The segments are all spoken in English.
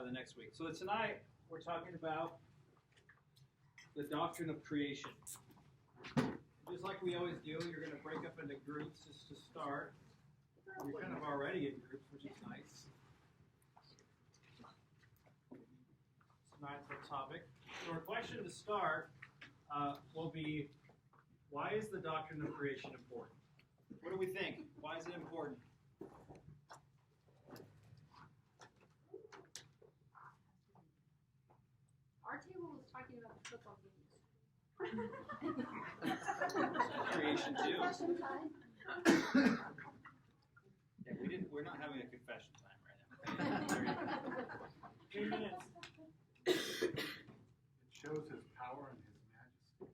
the next week. So tonight we're talking about the doctrine of creation. Just like we always do, you're going to break up into groups just to start. You're kind of already in groups, which is nice. Tonight's our topic. So our question to start will be, why is the doctrine of creation important? What do we think? Why is it important? Our table was talking about the football games. Creation too. Confession time. Yeah, we're not having a confession time right now. There you go. 3 minutes. It shows his power and his majesty.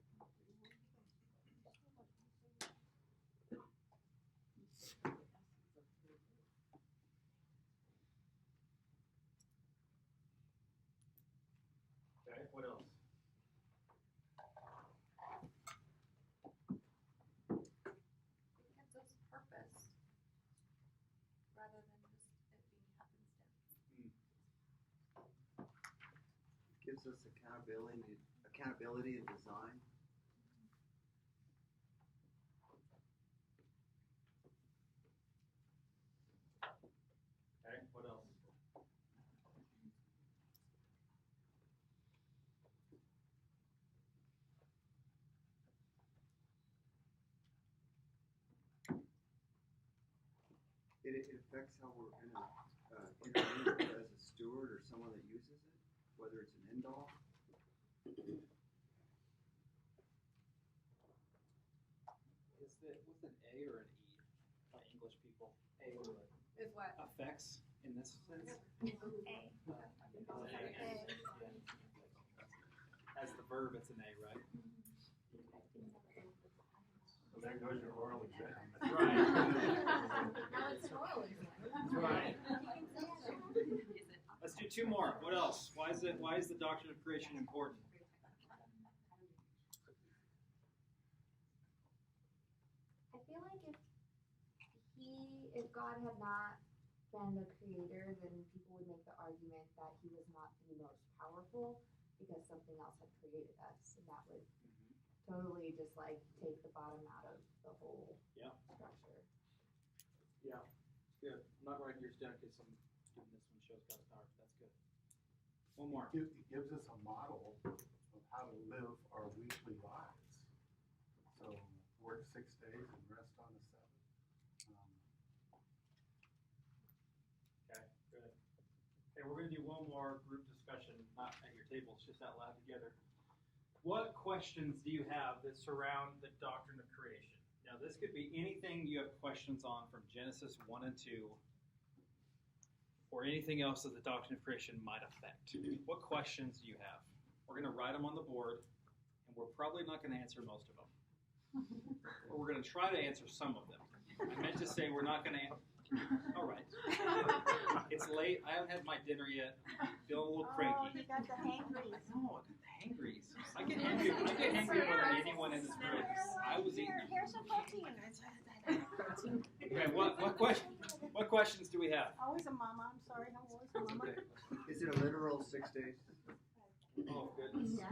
Okay, what else? It gives us purpose rather than just it being happenstance. Gives us accountability and design. Okay, what else? It affects how we're going to intervene as a steward or someone that uses it, whether it's an end-all. What's an A or an E by English people? A or Is what? affects in this sense? A. As the verb, it's an A, right? So there goes your oral exam. That's right. Now it's oil exam. That's right. Let's do 2 more. What else? Why is the doctrine of creation important? I feel like if God had not been the creator, then people would make the argument that he was not the most powerful because something else had created us, and that would totally just like take the bottom out of the whole structure. Yeah, good. I'm not writing yours down because I'm doing this one shows God's power. That's good. One more. It gives us a model of how to live our weekly lives. So work 6 days and rest on the 7th. Okay, good. Okay, we're going to do one more group discussion, not at your tables, just out loud together. What questions do you have that surround the doctrine of creation? Now, this could be anything you have questions on from Genesis 1 and 2, or anything else that the doctrine of creation might affect. What questions do you have? We're going to write them on the board, and we're probably not going to answer most of them. Or we're going to try to answer some of them. I meant to say we're not going to answer. All right. It's late. I haven't had my dinner yet. I'm feeling a little cranky. Oh, you got the hangries. No, I got the hangries. I get hangry more than anyone in this room. I was eating. Here's some protein. Okay, what questions do we have? Always a mama. I'm sorry. I'm always a mama. Okay. Is it a literal 6 days? Oh goodness. Yeah.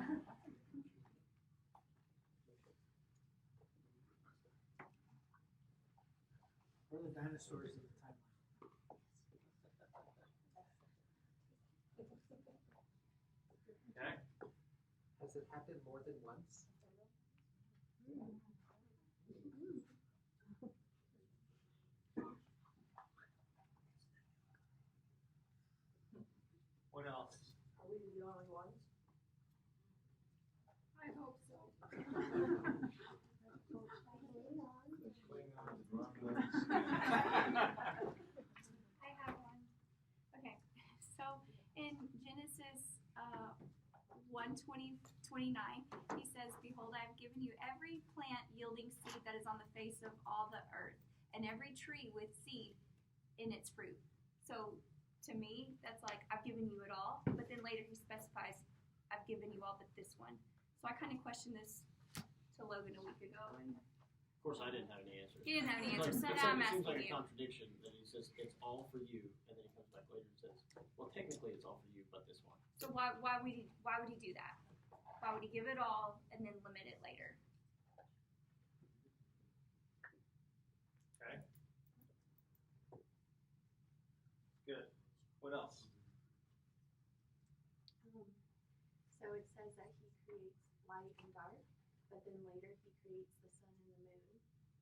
Or the dinosaurs of the timeline. Okay. Has it happened more than once? What else? Are we the only ones? I hope so. I have one. Okay, so in Genesis 1:29, he says, "Behold, I have given you every plant yielding seed that is on the face of all the earth, and every tree with seed in its fruit." So to me, that's like, I've given you it all, but then later he specifies, I've given you all but this one. So I kind of questioned this to Logan a week ago, and Of course, I didn't have any answers. he didn't have any It's answers, so like- now I'm it seems asking like a you. contradiction that he says it's all for you, and then he comes back later and says Well, technically it's all for you, but this one. So why would he do that? Why would he give it all and then limit it later? Okay. Good. What else? So it says that he creates light and dark, but then later he creates the sun and the moon,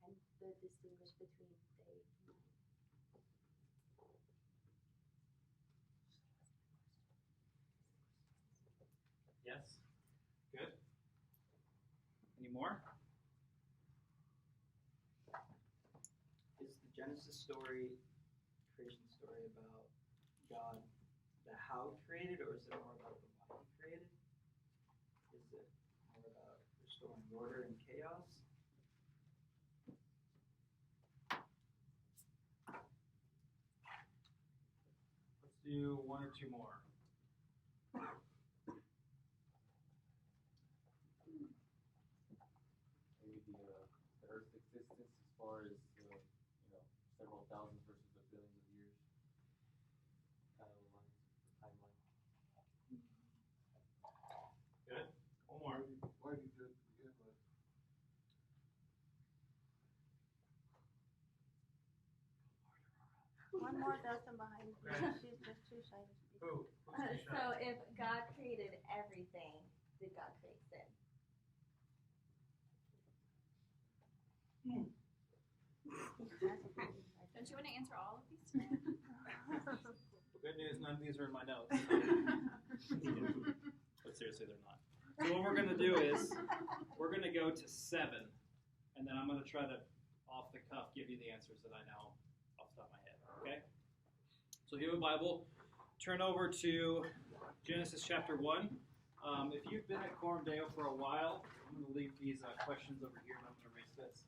and the distinguish between day and night. Yes. Good. Any more? Is the Genesis story, creation story, about God, the how he created, or is it more about the why he created? Is it more about restoring order and chaos? Let's do one or two more. Maybe the Earth's existence as far as several thousands versus the billions of years timeline. Good. One more. Why did you do it to begin with? One more Dustin behind you. Okay. She's just too shy to speak. Who? Who's too So shy? if God created everything, did God create sin? Don't you want to answer all of these today? Well, good news, none of these are in my notes. But seriously, they're not. So what we're going to do is we're going to go to 7, and then I'm going to try to, off the cuff, give you the answers that I know off the top of my head. Okay? So if you have a Bible, turn over to Genesis chapter 1. If you've been at Coram Deo for a while, I'm going to leave these questions over here, and I'm going to erase this.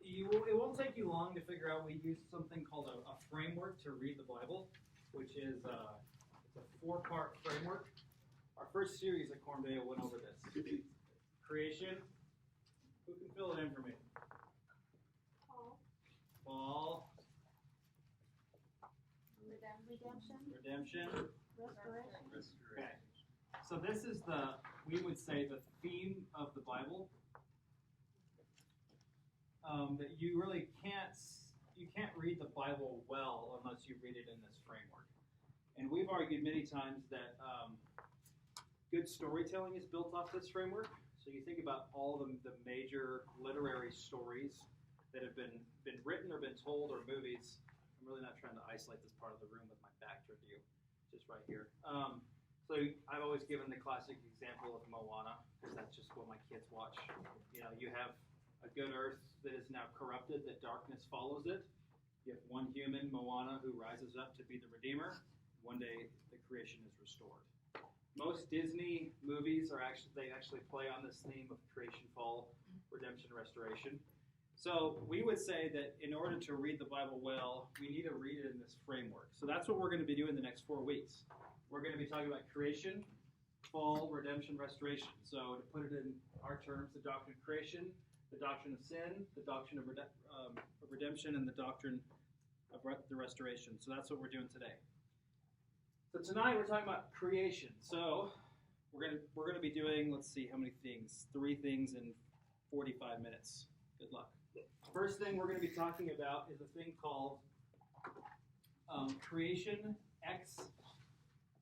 It won't take you long to figure out. We use something called a framework to read the Bible, which is it's a 4-part framework. Our first series at Coram Deo went over this. Creation. Who can fill it in for me? Fall. Redemption. Restoration. Okay. So this is we would say, the theme of the Bible. That you really can't read the Bible well unless you read it in this framework. And we've argued many times that good storytelling is built off this framework. So you think about all the major literary stories that have been written or been told, or movies. I'm really not trying to isolate this part of the room with my back toward you, just right here. So I've always given the classic example of Moana, because that's just what my kids watch. You have a good earth that is now corrupted, that darkness follows it. You have one human, Moana, who rises up to be the Redeemer. One day, the creation is restored. Most Disney movies actually play on this theme of creation, fall, redemption, restoration. So we would say that in order to read the Bible well, we need to read it in this framework. So that's what we're going to be doing the next 4 weeks. We're going to be talking about creation, fall, redemption, restoration. So to put it in our terms, the doctrine of creation, the doctrine of sin, the doctrine of redemption, and the doctrine of the restoration. So that's what we're doing today. So tonight we're talking about creation. So we're gonna be doing, let's see how many things, 3 things in 45 minutes. Good luck. First thing we're going to be talking about is a thing called creation ex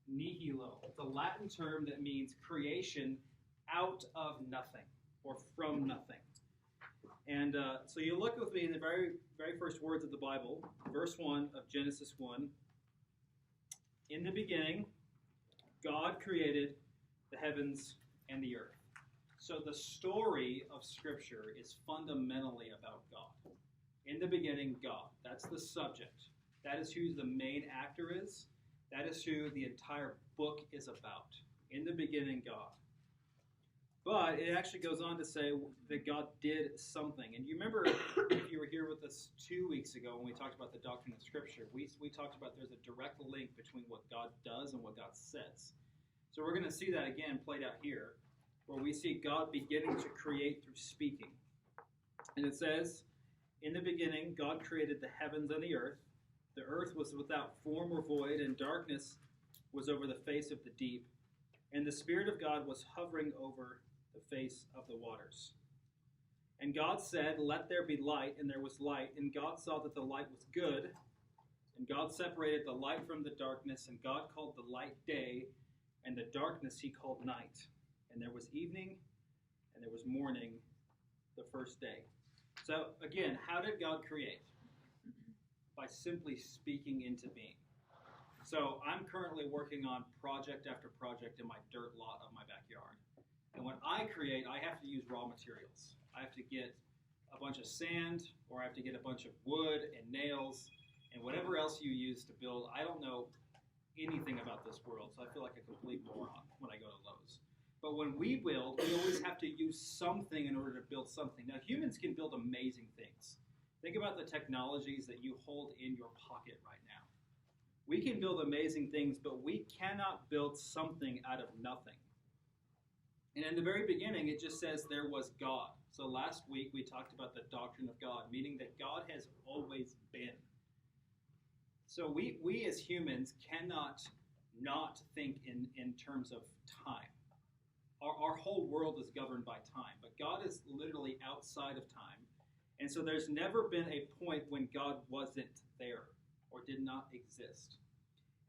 nihilo. It's a Latin term that means creation out of nothing or from nothing. And so you look with me in the very, very first words of the Bible, verse 1 of Genesis 1. In the beginning, God created the heavens and the earth. So the story of Scripture is fundamentally about God. In the beginning, God. That's the subject. That is who the main actor is. That is who the entire book is about. In the beginning, God. But it actually goes on to say that God did something. And you remember, if you were here with us 2 weeks ago when we talked about the doctrine of Scripture, we talked about there's a direct link between what God does and what God says. So we're going to see that again played out here, where we see God beginning to create through speaking. And it says, in the beginning, God created the heavens and the earth. The earth was without form or void, and darkness was over the face of the deep. And the Spirit of God was hovering over the face of the waters. And God said, "Let there be light," and there was light. And God saw that the light was good. And God separated the light from the darkness, and God called the light day, and the darkness he called night. And there was evening, and there was morning the first day. So again, how did God create? By simply speaking into being. So I'm currently working on project after project in my dirt lot of my backyard. And when I create, I have to use raw materials. I have to get a bunch of sand, or I have to get a bunch of wood and nails, and whatever else you use to build. I don't know anything about this world, so I feel like a complete moron when I go to Lowe's. But when we build, we always have to use something in order to build something. Now, humans can build amazing things. Think about the technologies that you hold in your pocket right now. We can build amazing things, but we cannot build something out of nothing. And in the very beginning, it just says there was God. So last week, we talked about the doctrine of God, meaning that God has always been. So we as humans cannot not think in terms of time. Our whole world is governed by time, but God is literally outside of time. And so there's never been a point when God wasn't there or did not exist.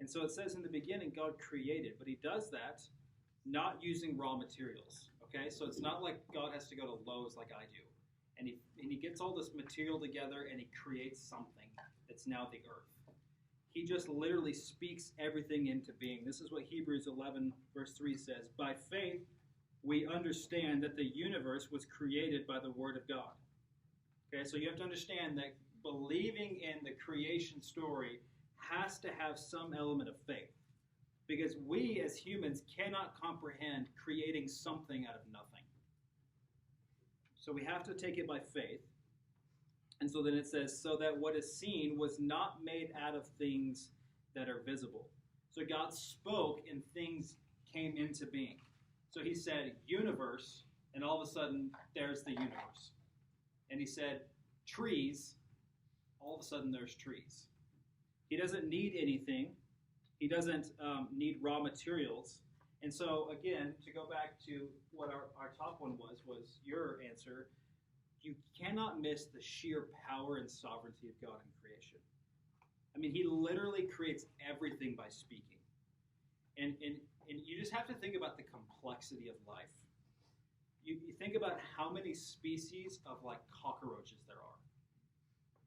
And so it says in the beginning, God created, but he does that not using raw materials. Okay, so it's not like God has to go to Lowe's like I do. And he gets all this material together and he creates something that's now the earth. He just literally speaks everything into being. This is what Hebrews 11 verse 3 says. By faith, we understand that the universe was created by the word of God. Okay, so you have to understand that believing in the creation story has to have some element of faith. Because we as humans cannot comprehend creating something out of nothing. So we have to take it by faith. And so then it says, so that what is seen was not made out of things that are visible. So God spoke and things came into being. So he said, universe, and all of a sudden, there's the universe. And he said, trees, all of a sudden there's trees. He doesn't need anything. He doesn't need raw materials. And so, again, to go back to what our top one was your answer, you cannot miss the sheer power and sovereignty of God in creation. I mean, he literally creates everything by speaking. And you just have to think about the complexity of life. You think about how many species of like cockroaches there are,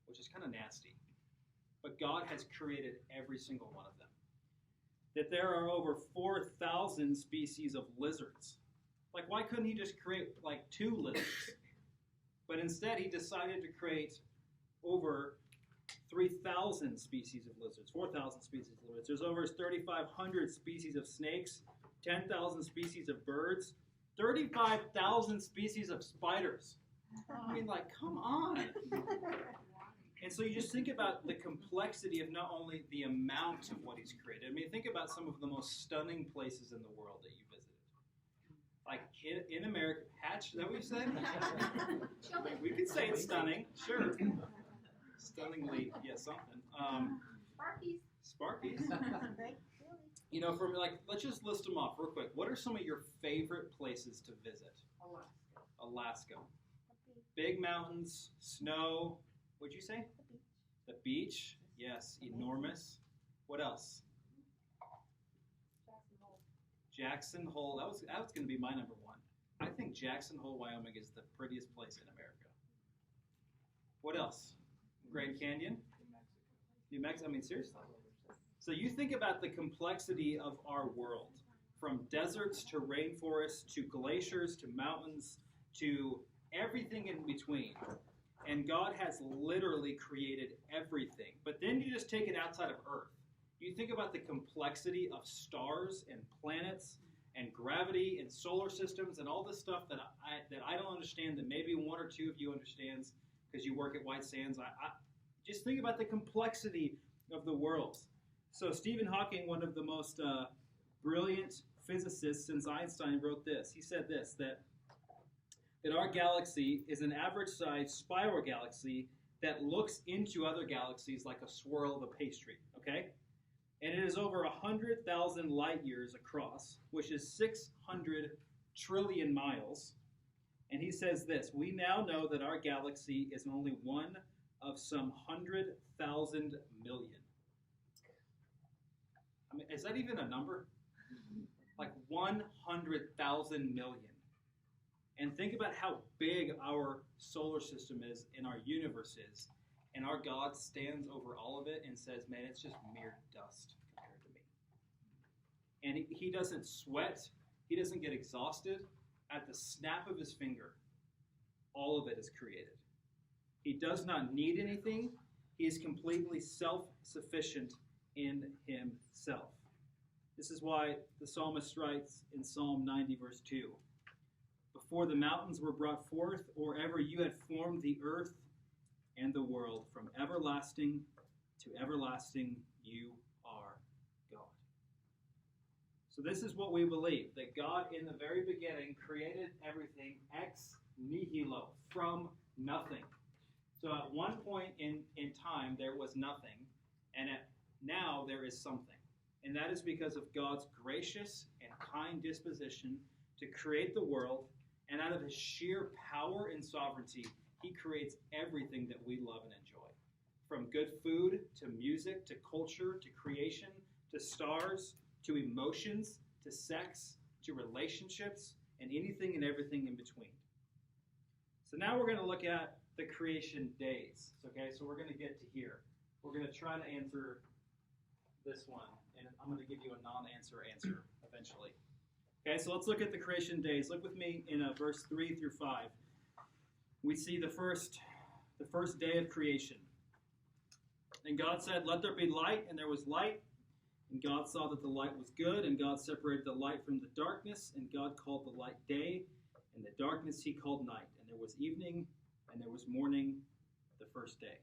which is kind of nasty. But God has created every single one of them. That there are over 4,000 species of lizards. Like, why couldn't he just create like 2 lizards? But instead, he decided to create over 3,000 species of lizards, 4,000 species of lizards. There's over 3,500 species of snakes, 10,000 species of birds, 35,000 species of spiders. I mean, like, come on. And so you just think about the complexity of not only the amount of what he's created. I mean, think about some of the most stunning places in the world that you visited. Like in America, Hatch, is that what you said? We could say it's stunning, sure. Stunningly, yeah, something. Sparkies. You know, from like, let's just list them off real quick. What are some of your favorite places to visit? Alaska. Big mountains, snow. What'd you say? The beach. Yes, enormous. What else? Jackson Hole. That was going to be my number one. I think Jackson Hole, Wyoming is the prettiest place in America. What else? Grand Canyon? New Mexico. I mean, seriously. So you think about the complexity of our world, from deserts to rainforests to glaciers to mountains to everything in between. And God has literally created everything. But then you just take it outside of Earth. You think about the complexity of stars and planets and gravity and solar systems and all this stuff that I don't understand, that maybe one or two of you understands because you work at White Sands. I just think about the complexity of the world. So Stephen Hawking, one of the most brilliant physicists since Einstein, wrote this. He said this, that our galaxy is an average-sized spiral galaxy that looks into other galaxies like a swirl of a pastry, okay? And it is over 100,000 light years across, which is 600 trillion miles. And he says this, we now know that our galaxy is only one of some 100,000 million. I mean, is that even a number? Like 100,000 million. And think about how big our solar system is and our universe is. And our God stands over all of it and says, man, it's just mere dust compared to me. And he doesn't sweat. He doesn't get exhausted. At the snap of his finger, all of it is created. He does not need anything. He is completely self-sufficient in himself. This is why the psalmist writes in Psalm 90, verse 2, before the mountains were brought forth, or ever you had formed the earth and the world, from everlasting to everlasting, you are God. So this is what we believe, that God in the very beginning created everything ex nihilo, from nothing. So at one point in time, there was nothing, and now there is something. And that is because of God's gracious and kind disposition to create the world, and out of his sheer power and sovereignty, he creates everything that we love and enjoy. From good food, to music, to culture, to creation, to stars, to emotions, to sex, to relationships, and anything and everything in between. So now we're going to look at the creation days. Okay, so we're going to get to here. We're going to try to answer this one, and I'm going to give you a non-answer answer eventually. Okay, so let's look at the creation days. Look with me in verse 3 through 5. We see the first day of creation. And God said, let there be light, and there was light. And God saw that the light was good, and God separated the light from the darkness, and God called the light day, and the darkness he called night. And there was evening, and there was morning the first day.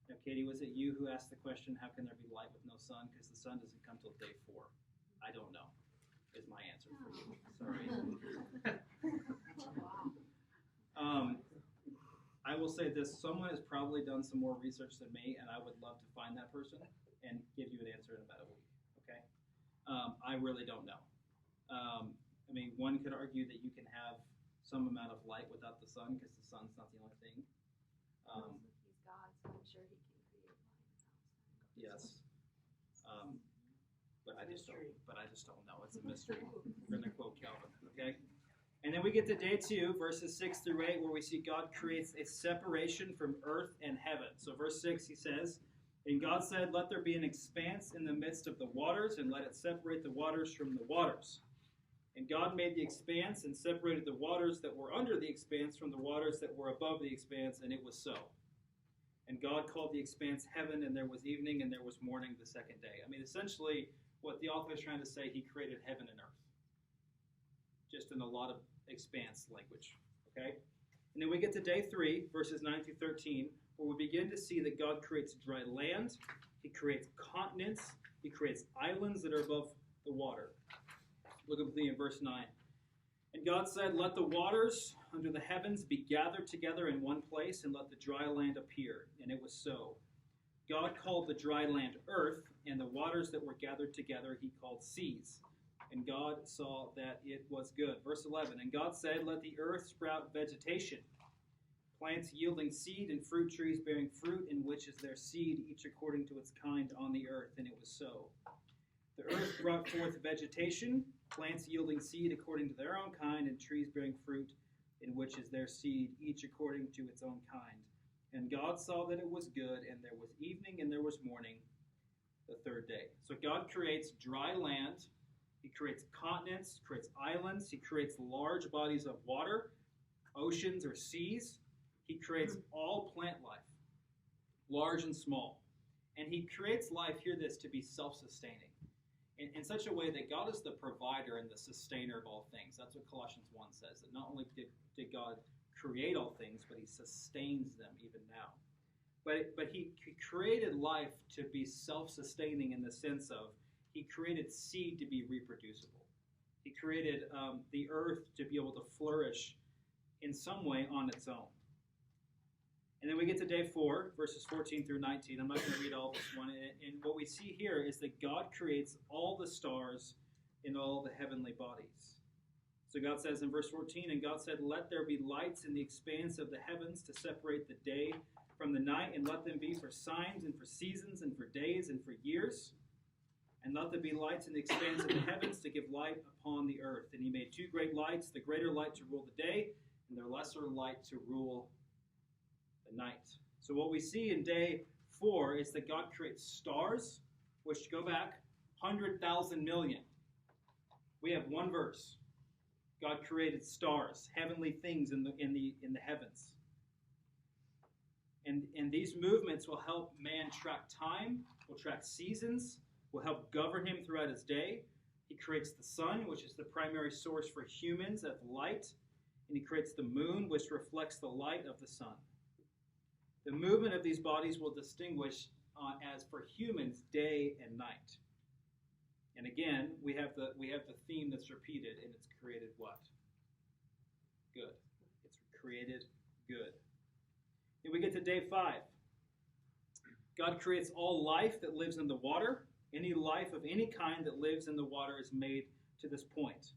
Now, Katie, was it you who asked the question, how can there be light with no sun? Because the sun doesn't come till day 4. I don't know, is my answer for you. Sorry. I will say this, someone has probably done some more research than me, and I would love to find that person and give you an answer in about a week, okay? I really don't know. I mean, one could argue that you can have some amount of light without the sun, because the sun's not the only thing. He's God, so I'm sure he can create light without sun. Yes. But I just don't know. It's a mystery. We're going to quote Calvin, okay? And then we get to day 2, verses 6 through 8, where we see God creates a separation from earth and heaven. So verse 6, he says, and God said, let there be an expanse in the midst of the waters, and let it separate the waters from the waters. And God made the expanse and separated the waters that were under the expanse from the waters that were above the expanse, and it was so. And God called the expanse heaven, and there was evening, and there was morning the second day. I mean, essentially, what the author is trying to say, he created heaven and earth. Just in a lot of expanse language, okay? And then we get to day 3, verses 9 through 13, where we begin to see that God creates dry land, he creates continents, he creates islands that are above the water. Look with me in verse 9. And God said, let the waters under the heavens be gathered together in one place, and let the dry land appear. And it was so. God called the dry land earth, and the waters that were gathered together he called seas. And God saw that it was good. Verse 11, and God said, let the earth sprout vegetation, plants yielding seed, and fruit trees bearing fruit, in which is their seed, each according to its kind on the earth. And it was so. The earth brought forth vegetation, plants yielding seed according to their own kind, and trees bearing fruit, in which is their seed, each according to its own kind. And God saw that it was good, and there was evening, and there was morning, the third day. So God creates dry land, he creates continents, creates islands, he creates large bodies of water, oceans or seas. He creates all plant life, large and small. And he creates life, hear this, to be self-sustaining. In such a way that God is the provider and the sustainer of all things. That's what Colossians 1 says, that not only did God create all things, but he sustains them even now. But he created life to be self-sustaining in the sense of he created seed to be reproducible. He created the earth to be able to flourish in some way on its own. And then we get to day 4, verses 14 through 19. I'm not going to read all this one. And what we see here is that God creates all the stars in all the heavenly bodies. So God says in verse 14, and God said, let there be lights in the expanse of the heavens to separate the day from the night, and let them be for signs and for seasons and for days and for years. And let there be lights in the expanse of the heavens to give light upon the earth. And he made 2 great lights, the greater light to rule the day, and the lesser light to rule the night. So what we see in day 4 is that God creates stars, which go back 100,000 million. We have one verse. God created stars, heavenly things in the heavens. And these movements will help man track time, will track seasons, will help govern him throughout his day. He creates the sun, which is the primary source for humans of light, and he creates the moon, which reflects the light of the sun. The movement of these bodies will distinguish as for humans day and night. And again, we have the theme that's repeated, and it's created what? Good. It's created good. Then we get to day 5. God creates all life that lives in the water. Any life of any kind that lives in the water is made to this point.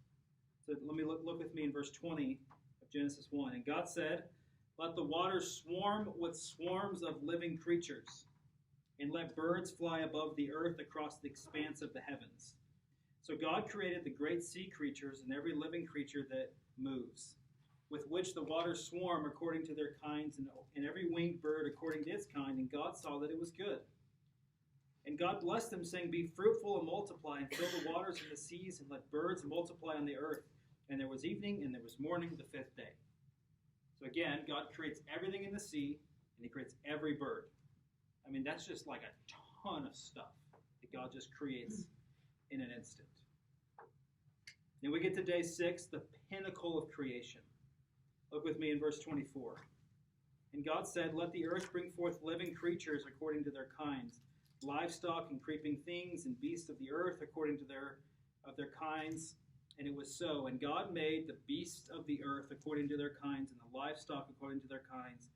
So let me look with me in verse 20 of Genesis 1. And God said, let the waters swarm with swarms of living creatures, and let birds fly above the earth across the expanse of the heavens. So God created the great sea creatures and every living creature that moves, with which the waters swarm according to their kinds, and every winged bird according to its kind. And God saw that it was good. And God blessed them, saying, be fruitful and multiply, and fill the waters and the seas, and let birds multiply on the earth. And there was evening, and there was morning the 5th day. So again, God creates everything in the sea, and he creates every bird. I mean, that's just like a ton of stuff that God just creates in an instant. Then we get to day 6, the pinnacle of creation. Look with me in verse 24. And God said, let the earth bring forth living creatures according to their kinds, livestock and creeping things, and beasts of the earth according to their kinds. And it was so. And God made the beasts of the earth according to their kinds, and the livestock according to their kinds,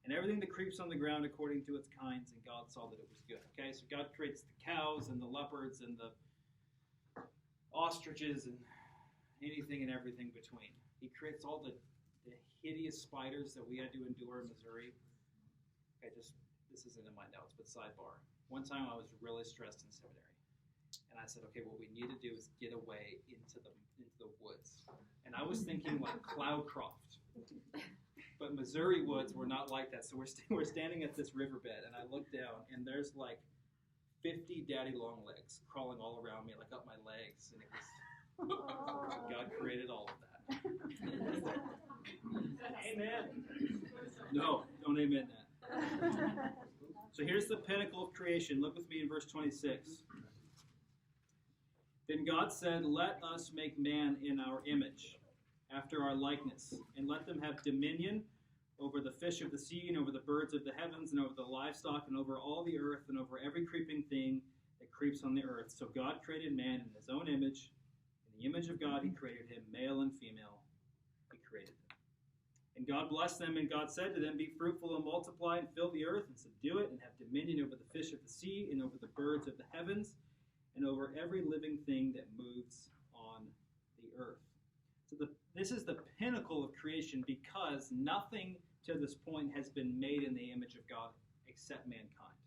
and everything that creeps on the ground according to its kinds. And God saw that it was good. Okay, so God creates the cows and the leopards and the ostriches and anything and everything between. He creates all the hideous spiders that we had to endure in Missouri. Okay, this isn't in my notes, but sidebar. One time I was really stressed in seminary. And I said, okay, what we need to do is get away into the woods. And I was thinking like Cloudcroft. But Missouri woods were not like that. So we're standing at this riverbed, and I look down, and there's like 50 daddy long legs crawling all around me, like up my legs. And it was, God created all of that. Amen. No, don't amen that. So here's the pinnacle of creation. Look with me in verse 26. Then God said, let us make man in our image, after our likeness, and let them have dominion over the fish of the sea, and over the birds of the heavens, and over the livestock, and over all the earth, and over every creeping thing that creeps on the earth. So God created man in his own image. In the image of God he created him, male and female he created them. And God blessed them, and God said to them, be fruitful and multiply, and fill the earth, and subdue it, and have dominion over the fish of the sea, and over the birds of the heavens, and over every living thing that moves on the earth. So this is the pinnacle of creation, because nothing to this point has been made in the image of God except mankind.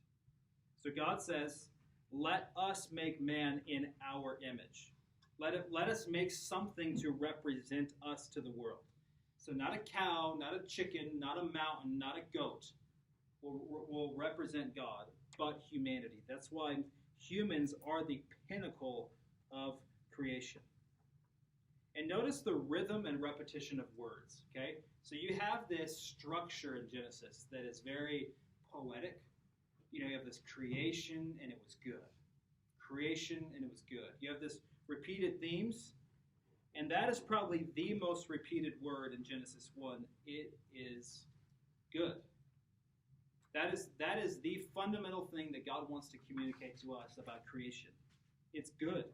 So God says, let us make man in our image. Let us make something to represent us to the world. So not a cow, not a chicken, not a mountain, not a goat will represent God, but humanity. That's why humans are the pinnacle of creation. And notice the rhythm and repetition of words, okay? So you have this structure in Genesis that is very poetic. You have this creation, and it was good. Creation, and it was good. You have this repeated themes, and that is probably the most repeated word in Genesis 1. It is good. That is the fundamental thing that God wants to communicate to us about creation. It's good.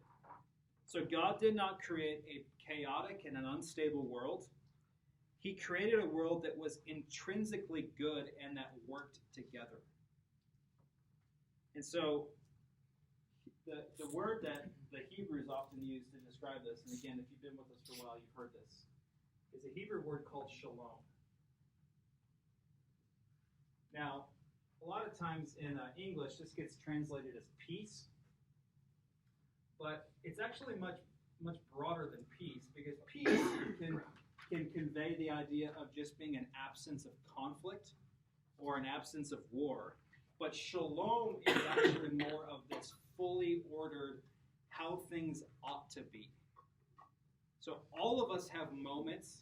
So God did not create a chaotic and an unstable world. He created a world that was intrinsically good and that worked together. And so the word that the Hebrews often use to describe this, and again, if you've been with us for a while, you've heard this, is a Hebrew word called shalom. Now, a lot of times in English, this gets translated as peace, but it's actually much broader than peace, because peace can convey the idea of just being an absence of conflict or an absence of war. But shalom is actually more of this fully ordered, how things ought to be. So all of us have moments,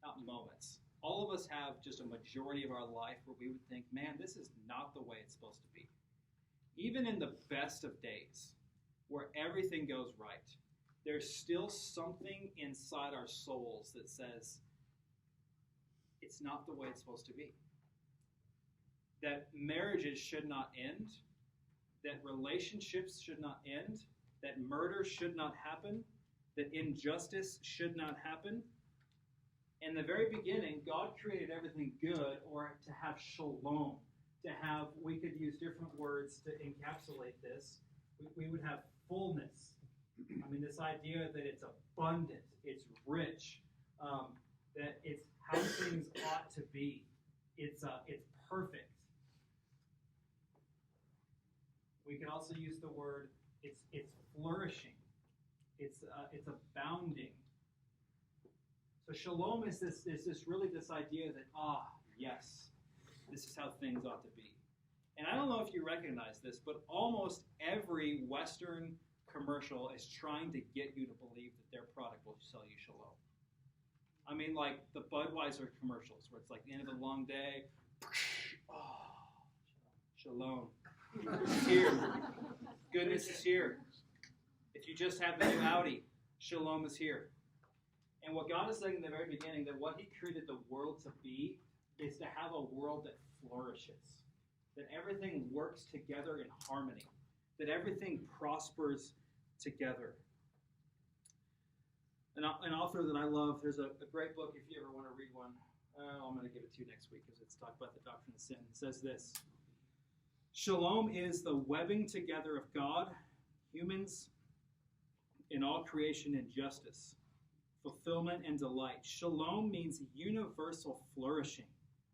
not moments, all of us have just a majority of our life where we would think, man, this is not the way it's supposed to be. Even in the best of days, where everything goes right, there's still something inside our souls that says, it's not the way it's supposed to be. That marriages should not end, that relationships should not end, that murder should not happen, that injustice should not happen. In the very beginning, God created everything good, or to have shalom, to have, we could use different words to encapsulate this. We would have fullness. I mean, this idea that it's abundant, it's rich, that it's how things ought to be. It's perfect. We can also use the word it's flourishing. It's abounding. So shalom is this idea that yes, this is how things ought to be. And I don't know if you recognize this, but almost every Western commercial is trying to get you to believe that their product will sell you shalom. I mean, like the Budweiser commercials, where it's like the end of a long day. Shalom. It's here. Goodness is here. If you just have the new Audi, shalom is here. And what God is saying in the very beginning, that what He created the world to be is to have a world that flourishes, that everything works together in harmony, that everything prospers together. An author that I love, there's a great book if you ever want to read one. I'm going to give it to you next week because it's talked about the doctrine of sin. It says this: Shalom is the webbing together of God, humans, in all creation and justice, fulfillment and delight. Shalom means universal flourishing,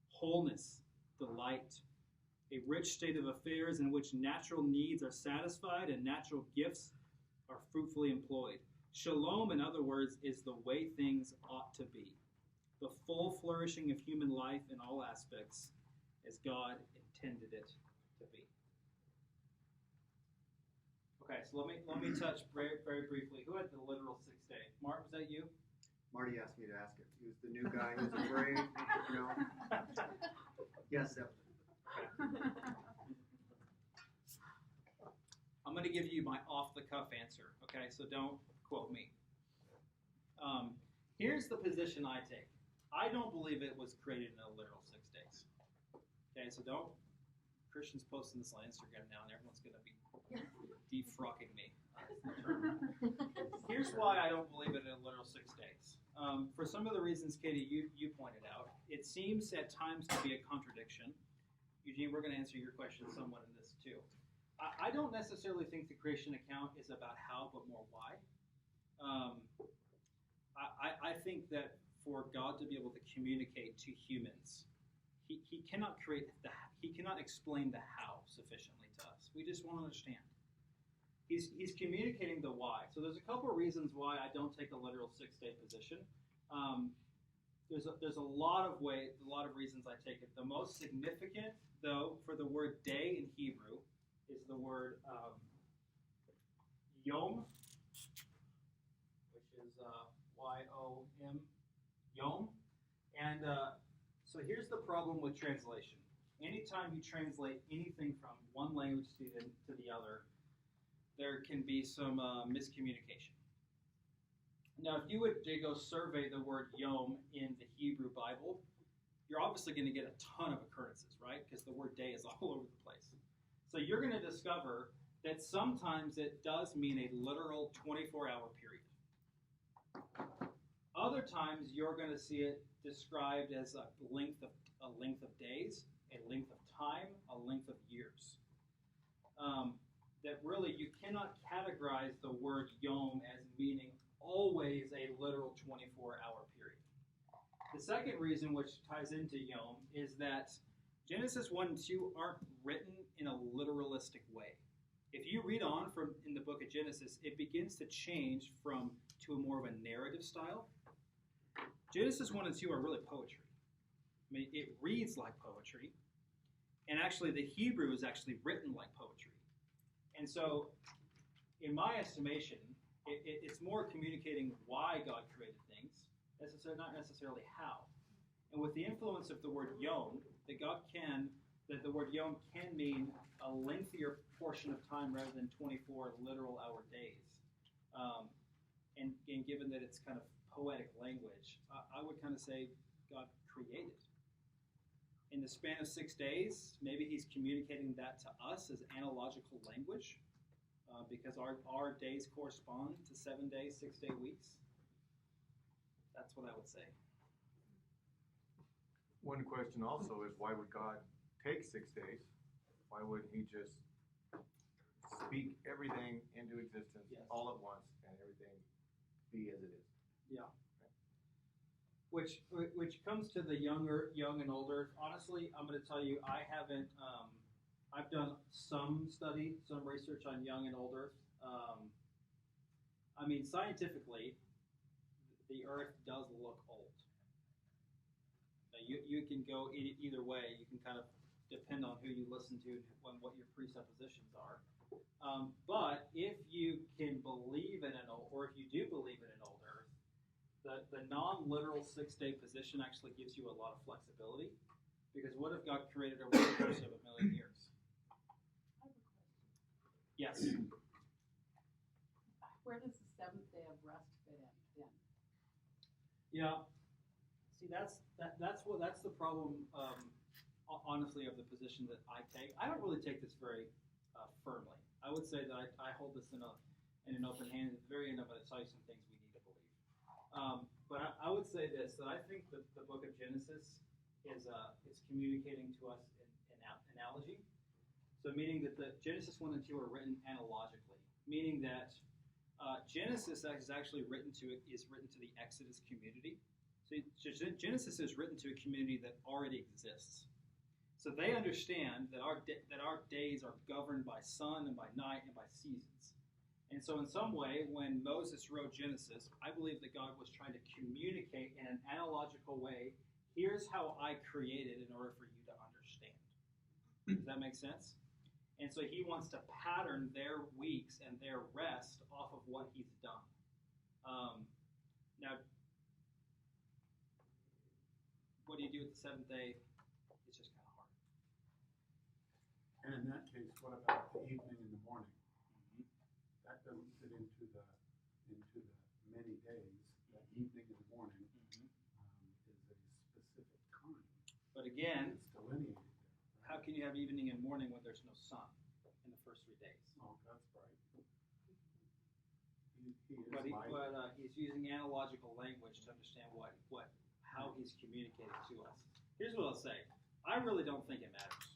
wholeness, delight, a rich state of affairs in which natural needs are satisfied and natural gifts are fruitfully employed. Shalom, in other words, is the way things ought to be, the full flourishing of human life in all aspects as God intended it to be. Okay, so let me touch very, very briefly. Who had the literal 6 day? Mark, was that you? Marty asked me to ask it. He was the new guy who's afraid, you know. Yes, that was it. I'm going to give you my off-the-cuff answer, okay? So don't quote me. Here's the position I take. I don't believe it was created in a literal 6 days. Okay, so don't. Christians posting this on Instagram now, and everyone's going to be defrocking me. Here's why I don't believe it in a literal 6 days. For some of the reasons, Katie, you pointed out, it seems at times to be a contradiction. Eugene, we're going to answer your question somewhat in this too. I don't necessarily think the creation account is about how, but more why. I think that for God to be able to communicate to humans, he cannot he cannot explain the how sufficiently to us. We just won't understand. He's communicating the why. So there's a couple of reasons why I don't take a literal 6 day position. There's a lot of reasons I take it. The most significant, though, for the word day in Hebrew is the word yom, which is Y-O-M, yom. And so here's the problem with translation. Anytime you translate anything from one language to the other, there can be some miscommunication. Now, if you would go survey the word yom in the Hebrew Bible, you're obviously going to get a ton of occurrences, right? Because the word day is all over the place. So you're going to discover that sometimes it does mean a literal 24-hour period. Other other times you're going to see it described as a length of days, a length of time, a length of years. That really you cannot categorize the word yom as meaning always a literal 24-hour period. The second reason, which ties into yom, is that Genesis 1 and 2 aren't written in a literalistic way. If you read on from in the book of Genesis, it begins to change to a more of a narrative style. Genesis 1 and 2 are really poetry. I mean, it reads like poetry, and actually the Hebrew is actually written like poetry. And so, in my estimation, it's more communicating why God created things, not necessarily how. And with the influence of the word yom, that the word yom can mean a lengthier portion of time rather than 24 literal hour days. And given that it's kind of poetic language, I would kind of say God created. In the span of 6 days, maybe he's communicating that to us as analogical language, because our days correspond to 7 days, 6 day weeks. That's what I would say. One question also is, why would God take 6 days? Why wouldn't he just speak everything into existence all at once and everything be as it is? Yeah. Which comes to the young and older. Honestly, I'm going to tell you, I haven't. I've done some study, some research on young and older. I mean, scientifically, the Earth does look old. Now, you can go either way. You can kind of depend on who you listen to and what your presuppositions are. But if you can believe in or if you do believe in an old Earth, the non-literal 6 day position actually gives you a lot of flexibility. Because what if God created over the course of 1,000,000 years? Yes. Where does the seventh day of rest fit in? Yeah. See, that's the problem. Honestly, of the position that I take. I don't really take this very firmly. I would say that I hold this in an open hand. At the very end, I'm going to tell you some things we need to believe. But I would say this, that I think that the book of Genesis is communicating to us in analogy. So meaning that the Genesis 1 and 2 are written analogically, meaning that Genesis is actually written to the Exodus community. So Genesis is written to a community that already exists. So they understand that our days are governed by sun and by night and by seasons. And so in some way, when Moses wrote Genesis, I believe that God was trying to communicate in an analogical way, here's how I created in order for you to understand. Does that make sense? And so he wants to pattern their weeks and their rest off of what he's done. Now, what do you do with the seventh day? It's just kind of hard. And in that case, what about the evening and the morning? Mm-hmm. That doesn't fit into the many days. That evening and the morning is a specific time. But again, it's delineated there. How can you have evening and morning when there's no sun in the first 3 days? Oh, that's right. He is But light. he's using analogical language to understand how he's communicating to us. Here's what I'll say. I really don't think it matters.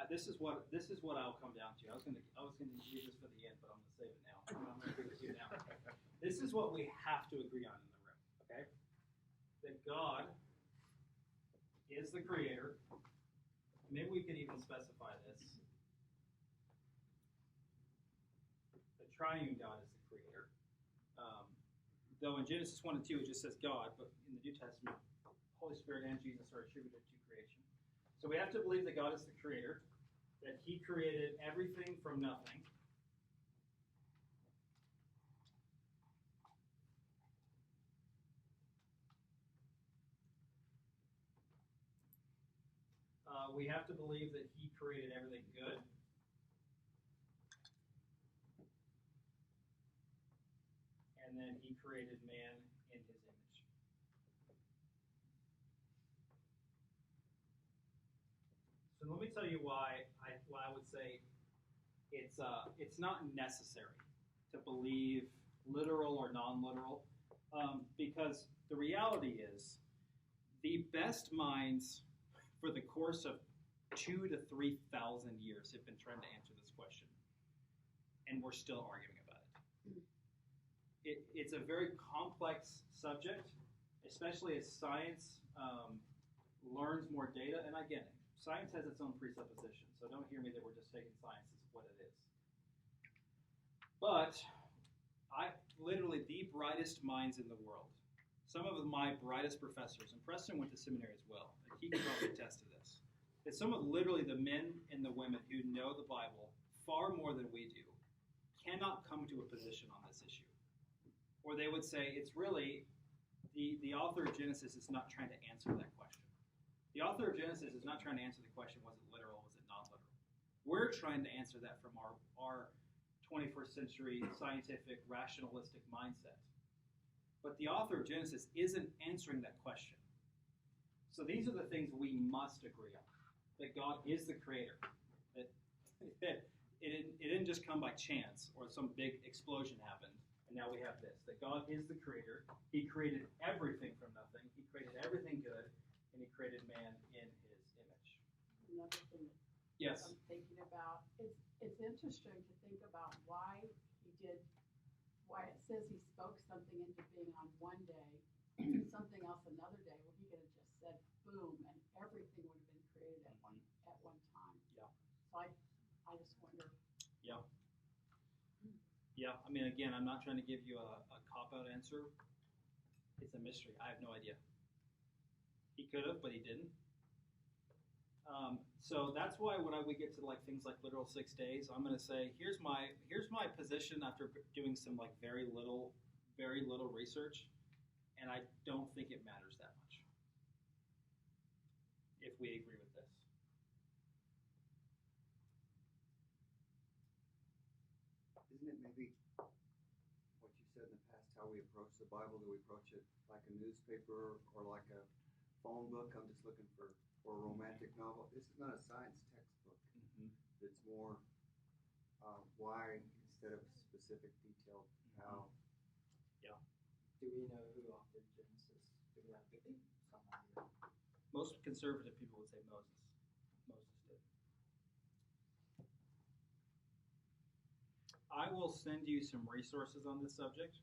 This is what I'll come down to. I was gonna use this for the end, but I'm gonna save it now. I'm gonna agree with you now. This is what we have to agree on in the room. Okay? That God is the creator. Maybe we could even specify this. The triune God is the creator. Though in Genesis 1 and 2 it just says God, but in the New Testament, Holy Spirit and Jesus are attributed to creation. So we have to believe that God is the creator, that he created everything from nothing. We have to believe that he created everything good. And then he created man in his image. So let me tell you why I would say it's not necessary to believe literal or non-literal. Because the reality is, the best minds for the course of 2,000 to 3,000 years have been trying to answer this question, and we're still arguing about it. It's a very complex subject, especially as science learns more data. And again, science has its own presuppositions, so don't hear me that we're just taking science as what it is. But literally the brightest minds in the world, some of my brightest professors, and Preston went to seminary as well, and he can probably attest to this, that some of literally the men and the women who know the Bible far more than we do cannot come to a position on this issue. Or they would say it's really, the author of Genesis is not trying to answer that question. The author of Genesis is not trying to answer the question, was it literal, was it non-literal? We're trying to answer that from our 21st century scientific, rationalistic mindset. But the author of Genesis isn't answering that question. So these are the things we must agree on. That God is the creator. That it didn't just come by chance or some big explosion happened and now we have this. That God is the creator. He created everything from nothing. He created everything good, and he created man in his image. Another thing Yes. I'm thinking about, it's interesting to think about why it says he spoke something into being on one day and something else another day, where he could have just said boom and everything would have been created at one time. Yeah. So I just wonder. Yeah. Yeah, I mean, again, I'm not trying to give you a cop-out answer. It's a mystery. I have no idea. He could have, but he didn't. So that's why when we get to like things like literal 6 days, I'm going to say, here's my position after doing some like very little research, and I don't think it matters that much if we agree with this. Isn't it maybe what you said in the past, how we approach the Bible? Do we approach it like a newspaper or like a phone book? I'm just looking for a romantic novel. This is not a science textbook. Mm-hmm. It's more why instead of specific detailed how. Yeah. Do we know who authored Genesis? Do we have some idea? Most conservative people would say Moses. Moses did. I will send you some resources on this subject,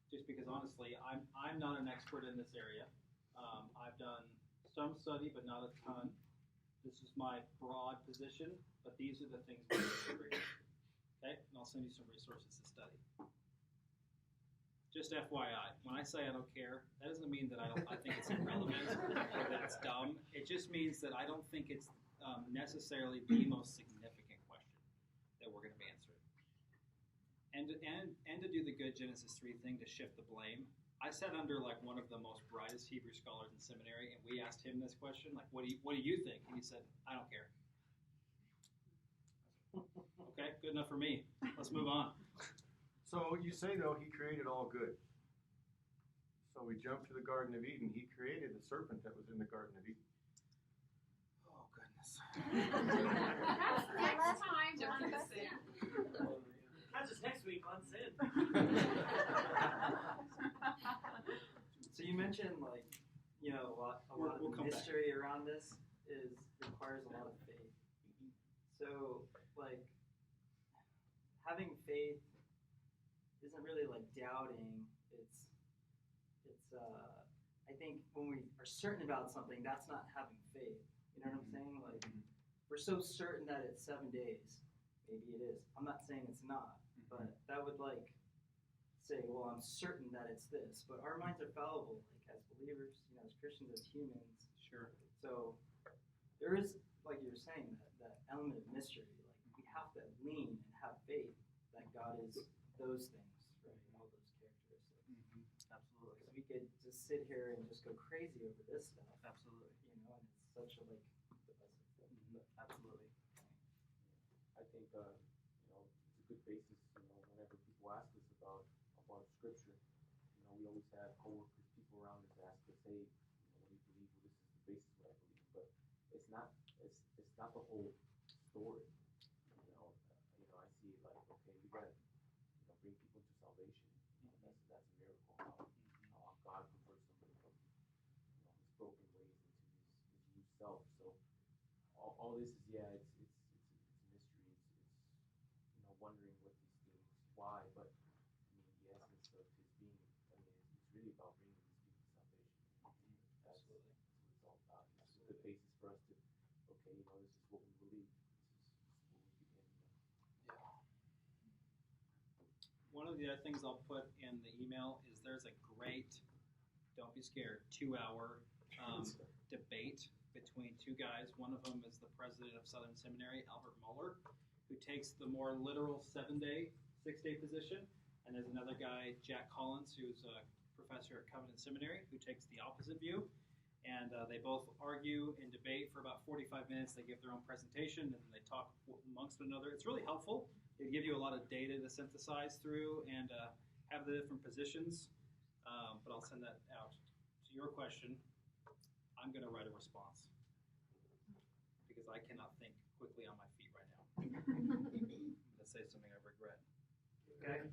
just because honestly, I'm not an expert in this area. I've done some study, but not a ton. This is my broad position, but these are the things we agree on. Okay, and I'll send you some resources to study. Just FYI, when I say I don't care, that doesn't mean that I think it's irrelevant or that it's dumb. It just means that I don't think it's necessarily the most significant question that we're going to be answering. And to do the good Genesis 3 thing, to shift the blame. I sat under like one of the most brightest Hebrew scholars in seminary, and we asked him this question, like, what do you think? And he said, I don't care. Okay, good enough for me. Let's move on. So you say, though, he created all good. So we jump to the Garden of Eden. He created the serpent that was in the Garden of Eden. Oh, goodness. That's next time. John. That's just next week on sin. So you mentioned like, you know, a lot of mystery around this requires a lot of faith. So like having faith isn't really like doubting. It's I think when we are certain about something, that's not having faith. You know what I'm saying? Like we're so certain that it's 7 days. Maybe it is. I'm not saying it's not, but that would like say, well, I'm certain that it's this. But our minds are fallible, like as believers, you know, as Christians, as humans. Sure. So there is, like you were saying, that element of mystery. Like we have to lean and have faith that God is those things, right? And all those characteristics. Absolutely. Because we could just sit here and just go crazy over this stuff. Absolutely. You know, and it's such a like divisive thing. Absolutely. I think you know, it's a good basis. You know, whenever people ask us about Scripture, you know, we always have coworkers, people around us ask us, hey, you know, what do you believe? Well, this is the basis of what I believe, but it's not the whole story. You know, I see it like, okay, we got to, you know, bring people to salvation. that's a miracle. How God converts somebody from his broken ways into his new self. So all this is it's a mystery. It's wondering what these things, why, but I mean the essence of his being. I mean it's really about bringing these people salvation. Absolutely, that's what it's all about. It's a good basis for us to, this is what we believe. This is what we begin. One of the other things I'll put in the email is there's a great, don't be scared, 2-hour debate between two guys. One of them is the president of Southern Seminary, Albert Mohler, who takes the more literal 6-day position. And there's another guy, Jack Collins, who's a professor at Covenant Seminary, who takes the opposite view. And they both argue and debate for about 45 minutes. They give their own presentation, and then they talk amongst one another. It's really helpful. They give you a lot of data to synthesize through and have the different positions. But I'll send that out. To your question, I'm going to write a response because I cannot think quickly on my feet right now. I'm going to say something I regret. Okay.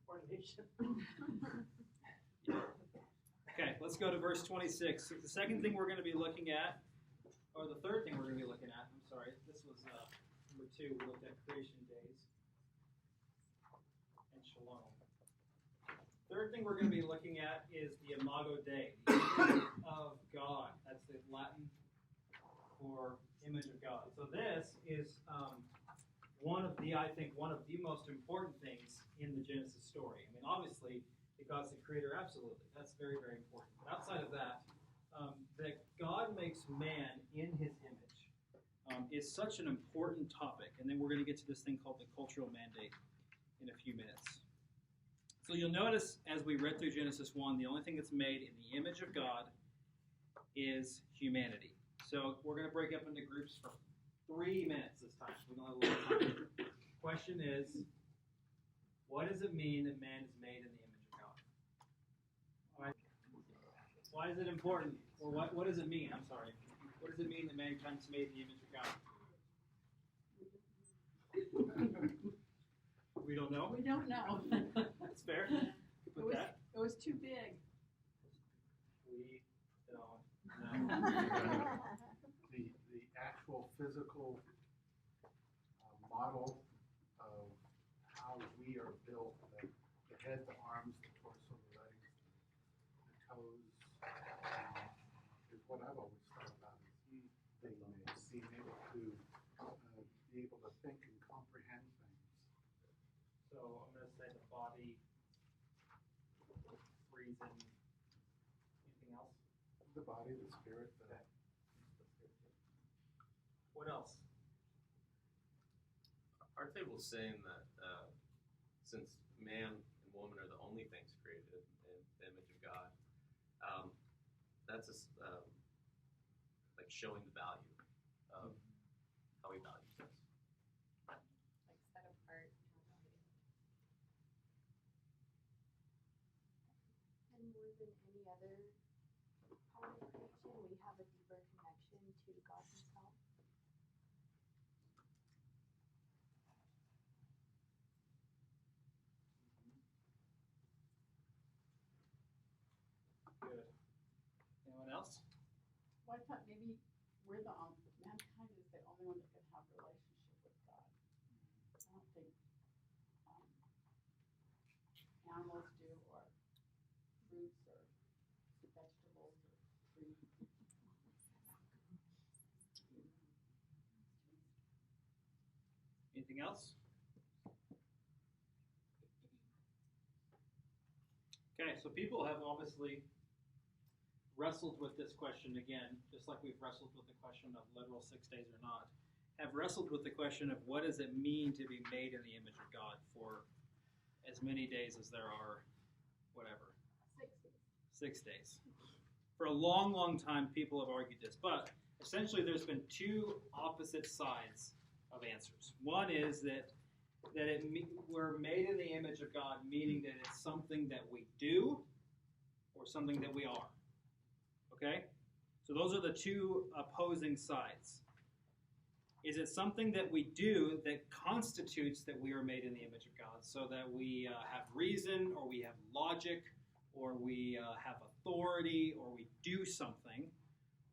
Ordination. Okay, let's go to verse 26. The second thing we're going to be looking at, or the third thing we're going to be looking at, I'm sorry, this was number 2. We looked at creation days and shalom. Third thing we're going to be looking at is the Imago Dei, the image of God. That's the Latin for image of God. So this is one of the most important things in the Genesis story. I mean, obviously, God's the creator, absolutely. That's very, very important. But outside of that, that God makes man in his image is such an important topic. And then we're going to get to this thing called the cultural mandate in a few minutes. So you'll notice as we read through Genesis 1, the only thing that's made in the image of God is humanity. So we're going to break up into groups for 3 minutes this time. We don't have a lot of time. Question is, what does it mean that man is made in the image of God? Why is it important? Or what does it mean? I'm sorry. What does it mean that mankind is made in the image of God? We don't know? We don't know. That's fair. It was too big. We don't know. The actual physical model of how we are built, the head, the arms, the torso, the legs, the toes, is what I've always thought about as being able to think and comprehend things. So I'm going to say the body, reason, anything else? The body, the spirit, What else? Our table is saying that since man and woman are the only things created in the image of God, that's like showing the value of how he values us. Like set apart. And more than any other part of creation, we have a deeper connection to God himself. Good. Anyone else? Well, I thought maybe mankind is the only one that could have a relationship with God. I don't think animals do, or fruits, or vegetables, or trees. Anything else? Okay, so people have obviously wrestled with this question again, just like we've wrestled with the question of literal 6 days or not, have wrestled with the question of what does it mean to be made in the image of God for as many days as there are, whatever. 6 days. For a long, long time, people have argued this, but essentially there's been 2 opposite sides of answers. One is that we're made in the image of God, meaning that it's something that we do or something that we are. Okay? So those are the 2 opposing sides. Is it something that we do that constitutes that we are made in the image of God, so that we have reason, or we have logic, or we have authority, or we do something?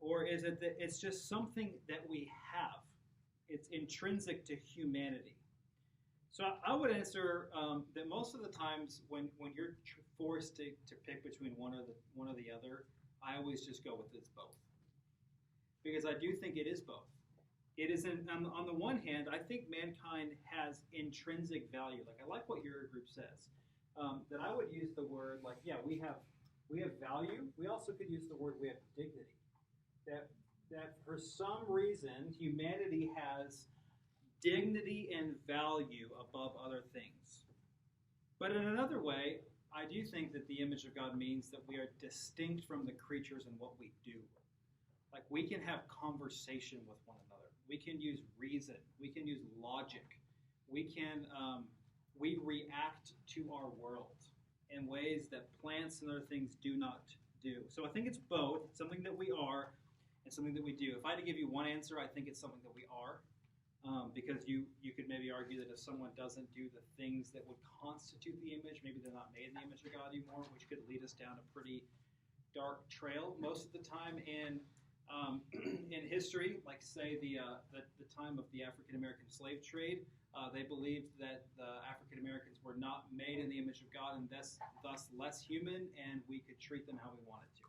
Or is it that it's just something that we have? It's intrinsic to humanity. So I would answer that most of the times when you're forced to pick between one or the other, I always just go with it's both. Because I do think it is both. It is on the one hand, I think mankind has intrinsic value. Like, I like what your group says. That I would use the word, like, yeah, we have value. We also could use the word we have dignity. That for some reason humanity has dignity and value above other things. But in another way, I do think that the image of God means that we are distinct from the creatures in what we do. Like, we can have conversation with one another. We can use reason. We can use logic. We react to our world in ways that plants and other things do not do. So I think it's both. It's something that we are and something that we do. If I had to give you one answer, I think it's something that we are. Because you could maybe argue that if someone doesn't do the things that would constitute the image, maybe they're not made in the image of God anymore, which could lead us down a pretty dark trail. Most of the time in history, like say the time of the African American slave trade, they believed that the African Americans were not made in the image of God, and thus less human, and we could treat them how we wanted to.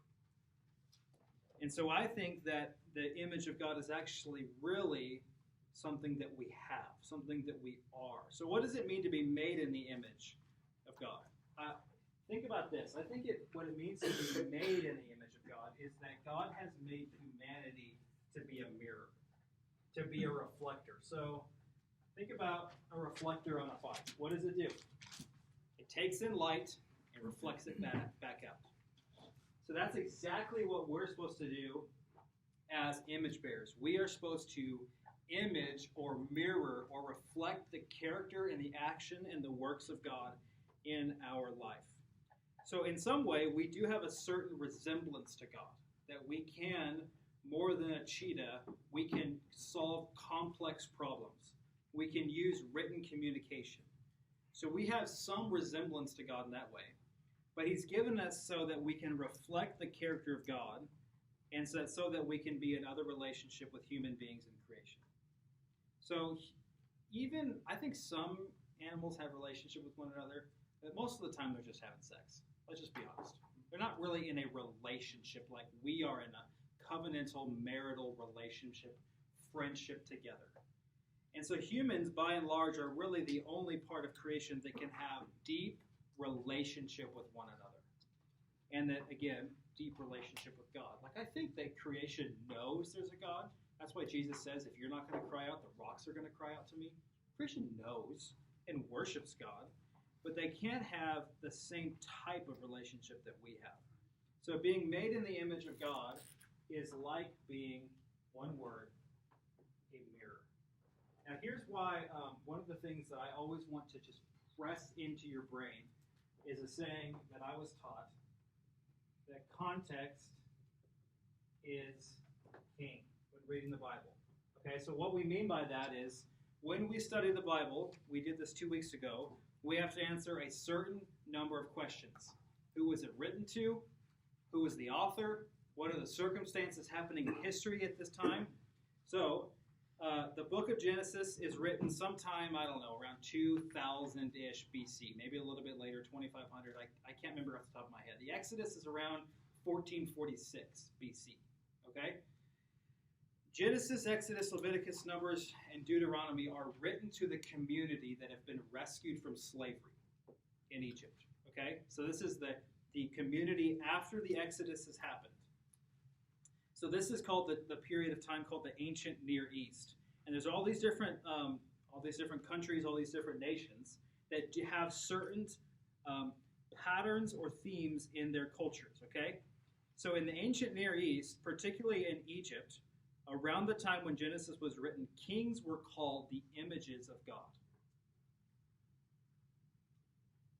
And so I think that the image of God is actually really something that we have, something that we are. So what does it mean to be made in the image of God? Think about this. I think what it means to be made in the image of God is that God has made humanity to be a mirror, to be a reflector. So think about a reflector on a fire. What does it do? It takes in light and reflects it back out. So that's exactly what we're supposed to do as image bearers. We are supposed to image or mirror or reflect the character and the action and the works of God in our life. So in some way, we do have a certain resemblance to God, that we can, more than a cheetah, we can solve complex problems. We can use written communication. So we have some resemblance to God in that way. But he's given us so that we can reflect the character of God, and so that we can be in other relationship with human beings in creation. So even, I think some animals have relationship with one another, but most of the time they're just having sex. Let's just be honest. They're not really in a relationship like we are in a covenantal marital relationship, friendship together. And so humans, by and large, are really the only part of creation that can have deep relationship with one another. And that, again, deep relationship with God. Like, I think that creation knows there's a God. That's why Jesus says, if you're not going to cry out, the rocks are going to cry out to me. Creation knows and worships God, but they can't have the same type of relationship that we have. So being made in the image of God is like being, one word, a mirror. Now here's why one of the things that I always want to just press into your brain is a saying that I was taught, that context is king when reading the Bible. Okay, so what we mean by that is, when we study the Bible, we did this 2 weeks ago, we have to answer a certain number of questions. Who was it written to? Who was the author? What are the circumstances happening in history at this time? So, the book of Genesis is written sometime, I don't know, around 2000-ish BC, maybe a little bit later, 2500. I can't remember off the top of my head. The Exodus is around 1446 BC, okay? Genesis, Exodus, Leviticus, Numbers, and Deuteronomy are written to the community that have been rescued from slavery in Egypt, okay? So this is the community after the Exodus has happened. So this is called the period of time called the Ancient Near East. And there's all these different countries, all these different nations that have certain patterns or themes in their cultures, okay? So in the Ancient Near East, particularly in Egypt, around the time when Genesis was written, kings were called the images of God.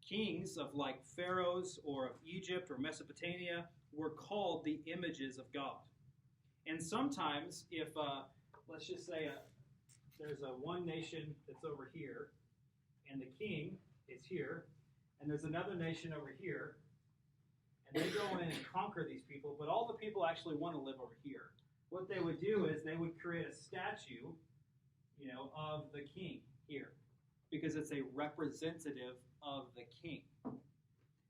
Kings of like pharaohs or of Egypt or Mesopotamia were called the images of God. And sometimes if, let's just say there's a one nation that's over here, and the king is here, and there's another nation over here, and they go in and conquer these people, but all the people actually want to live over here. What they would do is they would create a statue, of the king here, because it's a representative of the king.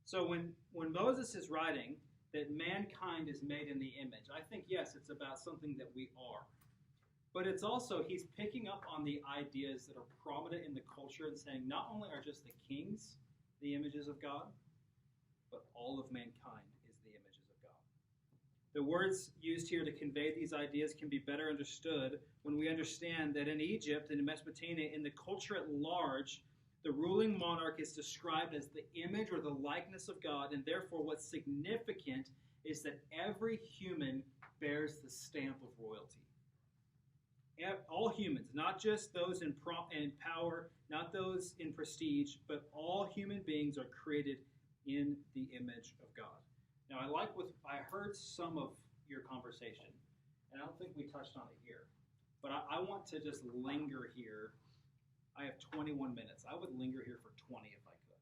So when Moses is writing that mankind is made in the image, I think, yes, it's about something that we are. But it's also, he's picking up on the ideas that are prominent in the culture and saying not only are just the kings the images of God, but all of mankind is the images of God. The words used here to convey these ideas can be better understood when we understand that in Egypt and in Mesopotamia, in the culture at large, the ruling monarch is described as the image or the likeness of God, and therefore what's significant is that every human bears the stamp of royalty. All humans, not just those in power, not those in prestige, but all human beings are created in the image of God. Now, I heard some of your conversation, and I don't think we touched on it here, but I want to just linger here. I have 21 minutes. I would linger here for 20 if I could,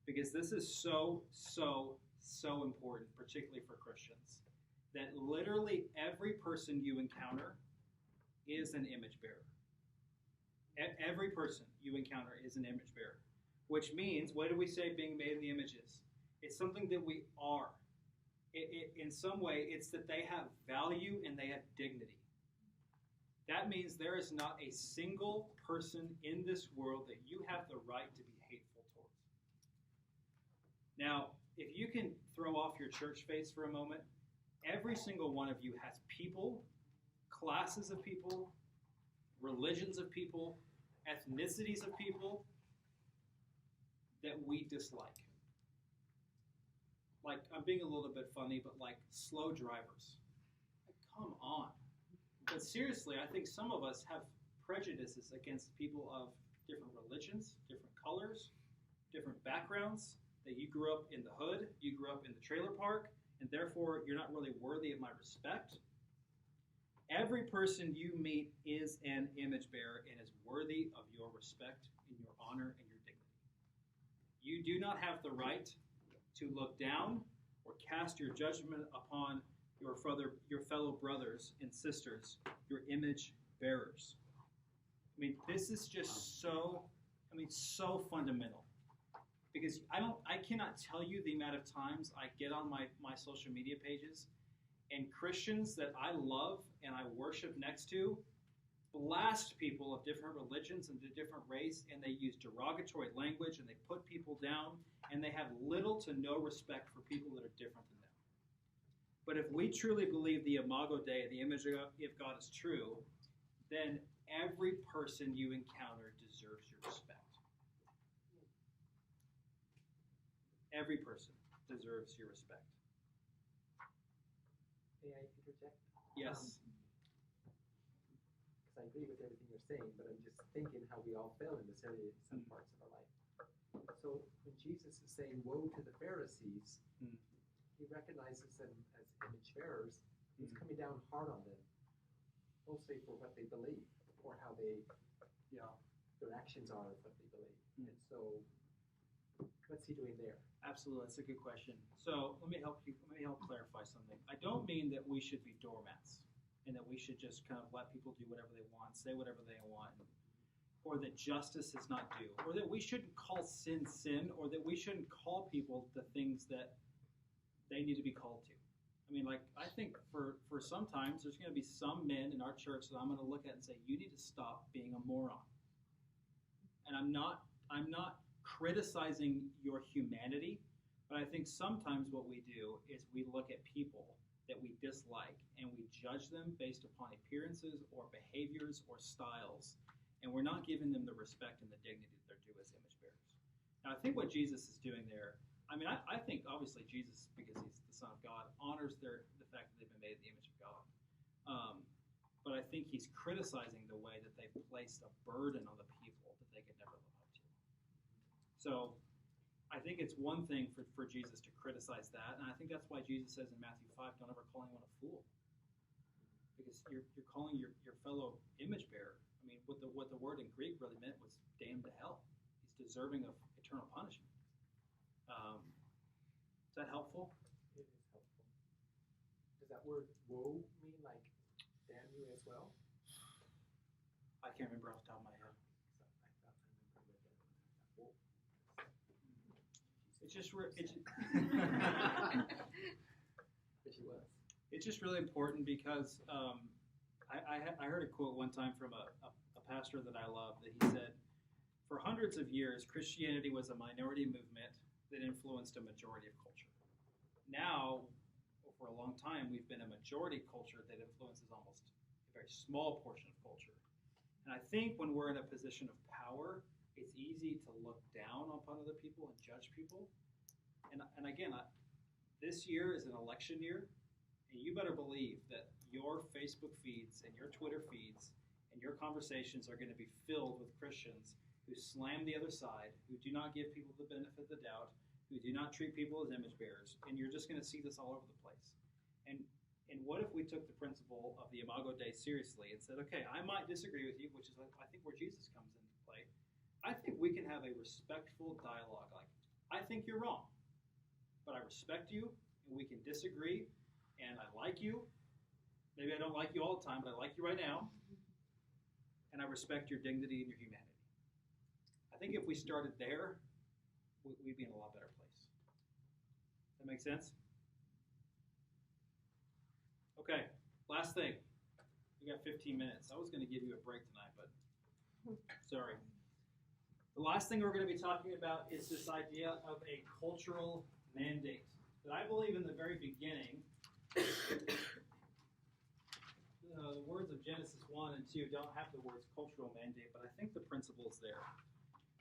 because this is so, so, so important, particularly for Christians, that literally every person you encounter is an image bearer. Every person you encounter is an image bearer, which means, what do we say being made in the image is? It's something that we are. In some way, it's that they have value and they have dignity. That means there is not a single person in this world that you have the right to be hateful towards. Now, if you can throw off your church face for a moment, every single one of you has people, classes of people, religions of people, ethnicities of people that we dislike. Like, I'm being a little bit funny, but like slow drivers. Like, come on. But seriously, I think some of us have prejudices against people of different religions, different colors, different backgrounds, that you grew up in the hood, you grew up in the trailer park, and therefore you're not really worthy of my respect. Every person you meet is an image bearer and is worthy of your respect and your honor and your dignity. You do not have the right to look down or cast your judgment upon your fellow brothers and sisters, your image bearers. I mean, this is just so fundamental. Because I cannot tell you the amount of times I get on my social media pages and Christians that I love and I worship next to blast people of different religions and different race, and they use derogatory language and they put people down, and they have little to no respect for people that are different than them. But if we truly believe the Imago Dei, the image of God, is true, then every person you encounter deserves your respect. Every person deserves your respect. May I interject? Yes. Because I agree with everything you're saying, but I'm just thinking how we all fail in this area in some parts of our life. So when Jesus is saying, woe to the Pharisees, he recognizes them as image bearers. He's coming down hard on them, mostly for what they believe or how their actions are of what they believe. And so what's he doing there? Absolutely, that's a good question. So let me help clarify something. I don't mean that we should be doormats and that we should just kind of let people do whatever they want, say whatever they want, or that justice is not due, or that we shouldn't call sin sin, or that we shouldn't call people the things that they need to be called to. I mean, like, I think for sometimes there's going to be some men in our church that I'm going to look at and say, you need to stop being a moron. And I'm not criticizing your humanity, but I think sometimes what we do is we look at people that we dislike and we judge them based upon appearances or behaviors or styles, and we're not giving them the respect and the dignity that they're due as image bearers. Now, I think what Jesus is doing there, I mean, I think obviously Jesus, because he's the Son of God, honors the fact that they've been made in the image of God. But I think he's criticizing the way that they've placed a burden on the people that they could never live up to. So I think it's one thing for Jesus to criticize that, and I think that's why Jesus says in Matthew 5, don't ever call anyone a fool. Because you're calling your fellow image bearer I mean, what the word in Greek really meant was damned to hell. He's deserving of eternal punishment. Is that helpful? It is helpful. Does that word woe mean like damn you as well? I can't remember off the top of my head. It's just it's just really important because I heard a quote one time from a pastor that I love that he said, for hundreds of years, Christianity was a minority movement that influenced a majority of culture. Now, for a long time, we've been a majority culture that influences almost a very small portion of culture. And I think when we're in a position of power, it's easy to look down upon other people and judge people. And again, this year is an election year, and you better believe that your Facebook feeds and your Twitter feeds and your conversations are going to be filled with Christians who slam the other side, who do not give people the benefit of the doubt, who do not treat people as image bearers, and you're just going to see this all over the place. And what if we took the principle of the Imago Dei seriously and said, okay, I might disagree with you, which is I think where Jesus comes into play. I think we can have a respectful dialogue. Like, I think you're wrong, but I respect you, and we can disagree, and I like you. Maybe I don't like you all the time, but I like you right now, and I respect your dignity and your humanity. I think if we started there, we'd be in a lot better place. Does that make sense? Okay, last thing. We got 15 minutes. I was going to give you a break tonight, but sorry. The last thing we're going to be talking about is this idea of a cultural mandate. That I believe in the very beginning, the words of Genesis 1 and 2 don't have the words cultural mandate, but I think the principle is there.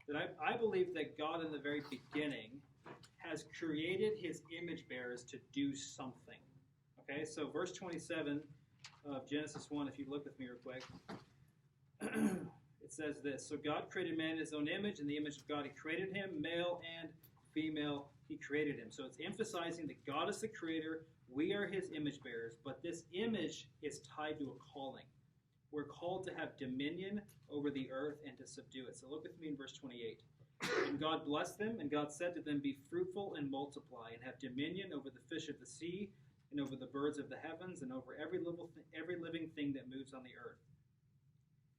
That I believe that God in the very beginning has created his image bearers to do something. Okay, so verse 27 of Genesis 1, if you look with me real quick, it says this, so God created man in his own image, in the image of God he created him, male and female he created him. So it's emphasizing that God is the creator, we are his image bearers, but this image is tied to a calling. We're called to have dominion over the earth and to subdue it. So look with me in verse 28. And God blessed them, and God said to them, be fruitful and multiply, and have dominion over the fish of the sea, and over the birds of the heavens, and over every living thing that moves on the earth.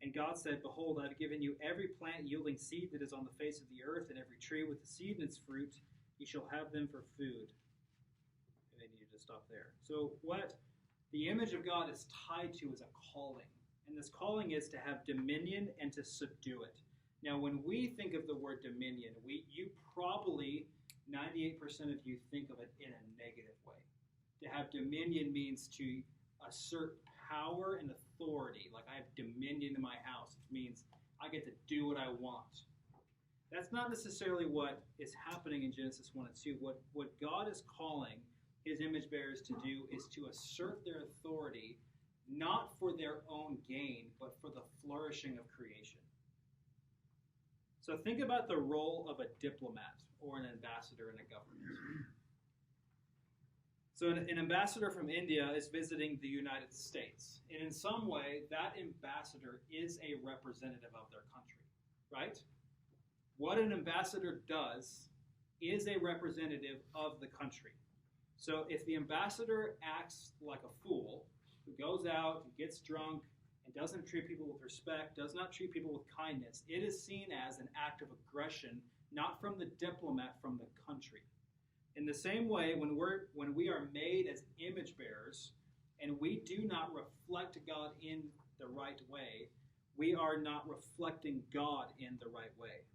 And God said, behold, I have given you every plant yielding seed that is on the face of the earth, and every tree with the seed in its fruit. You shall have them for food. And I need to stop there. So what the image of God is tied to is a calling. And this calling is to have dominion and to subdue it. Now, when we think of the word dominion, you probably, 98% of you think of it in a negative way. To have dominion means to assert power and authority. Like I have dominion in my house, which means I get to do what I want. That's not necessarily what is happening in Genesis 1 and 2. What God is calling his image bearers to do is to assert their authority, not for their own gain, but for the flourishing of creation. So think about the role of a diplomat or an ambassador in a government. So an ambassador from India is visiting the United States. And in some way, that ambassador is a representative of their country, right? What an ambassador does is a representative of the country. So if the ambassador acts like a fool, who goes out and gets drunk and doesn't treat people with respect, does not treat people with kindness, it is seen as an act of aggression, not from the diplomat, from the country. In the same way, when we are made as image bearers and we do not reflect God in the right way, we are not reflecting God in the right way.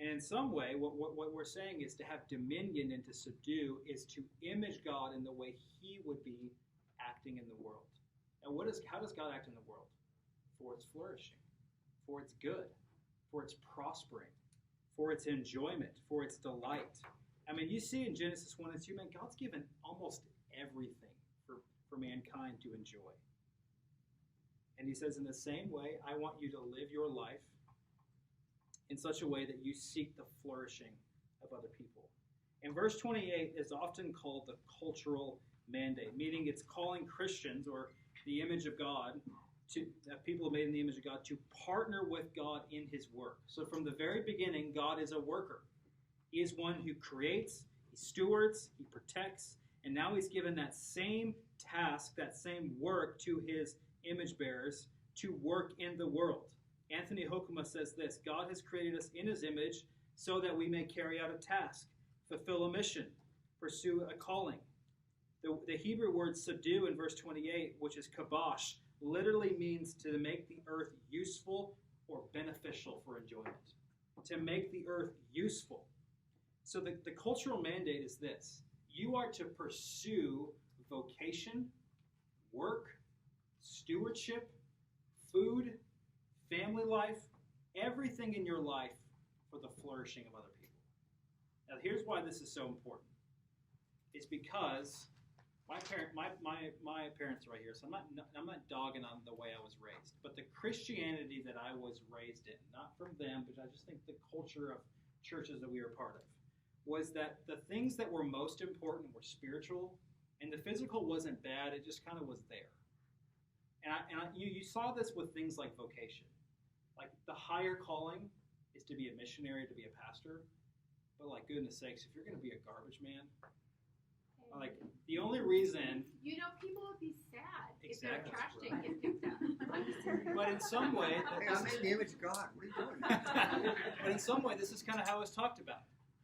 And in some way, what we're saying is to have dominion and to subdue is to image God in the way he would be acting in the world. And how does God act in the world? For its flourishing, for its good, for its prospering, for its enjoyment, for its delight. I mean, you see in Genesis 1 and 2, man, God's given almost everything for mankind to enjoy. And he says, in the same way, I want you to live your life in such a way that you seek the flourishing of other people. And verse 28 is often called the cultural mandate, meaning it's calling Christians, or the image of God, people made in the image of God, to partner with God in his work. So from the very beginning, God is a worker. He is one who creates, he stewards, he protects, and now he's given that same task, that same work to his image bearers to work in the world. Anthony Hoekema says this: God has created us in his image so that we may carry out a task, fulfill a mission, pursue a calling. The Hebrew word subdue in verse 28, which is kabosh, literally means to make the earth useful or beneficial for enjoyment. To make the earth useful. So the cultural mandate is this: you are to pursue vocation, work, stewardship, food, family life, everything in your life for the flourishing of other people. Now here's why this is so important. It's because my parents are right here, so I'm not dogging on the way I was raised. But the Christianity that I was raised in, not from them, but I just think the culture of churches that we were part of, was that the things that were most important were spiritual, and the physical wasn't bad, it just kind of was there. You saw this with things like vocation. Like, the higher calling is to be a missionary, to be a pastor, but like, goodness sakes, if you're going to be a garbage man, like, the only reason... You know, people would be sad if their Exactly. trash didn't get picked up. But in some way... Hey, I'm in the image of God. What are you doing? But in some way, this is kind of how it's talked about.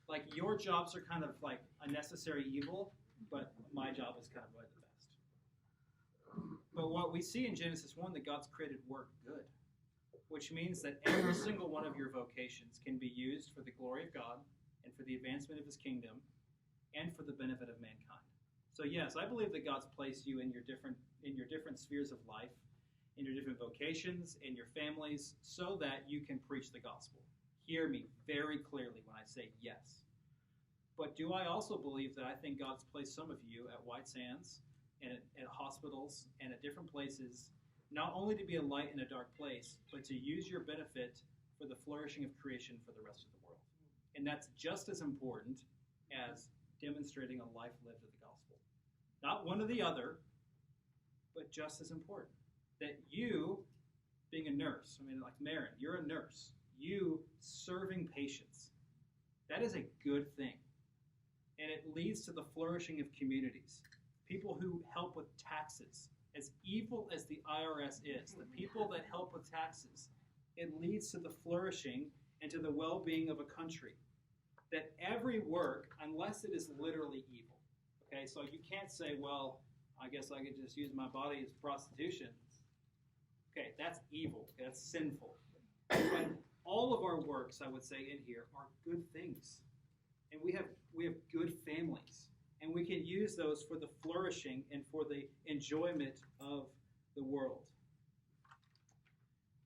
Like, your jobs are kind of like a necessary evil, but my job is kind of like the best. But what we see in Genesis 1, that God's created work good, which means that every single one of your vocations can be used for the glory of God and for the advancement of his kingdom and for the benefit of mankind. So yes, I believe that God's placed you in your different spheres of life, in your different vocations, in your families, so that you can preach the gospel. Hear me very clearly when I say yes. But do I also believe that I think God's placed some of you at White Sands and at hospitals and at different places, not only to be a light in a dark place, but to use your benefit for the flourishing of creation for the rest of the world. And that's just as important as demonstrating a life lived of the gospel. Not one or the other, but just as important. That you, being a nurse, I mean, like Marin, you're a nurse. You serving patients, that is a good thing. And it leads to the flourishing of communities. People who help with taxes, as evil as the IRS is, the people that help with taxes, it leads to the flourishing and to the well-being of a country. That every work, unless it is literally evil, okay, so you can't say, well, I guess I could just use my body as prostitution. Okay, that's evil, okay, that's sinful. But all of our works, I would say, in here are good things. And we have good families. And we can use those for the flourishing and for the enjoyment of the world.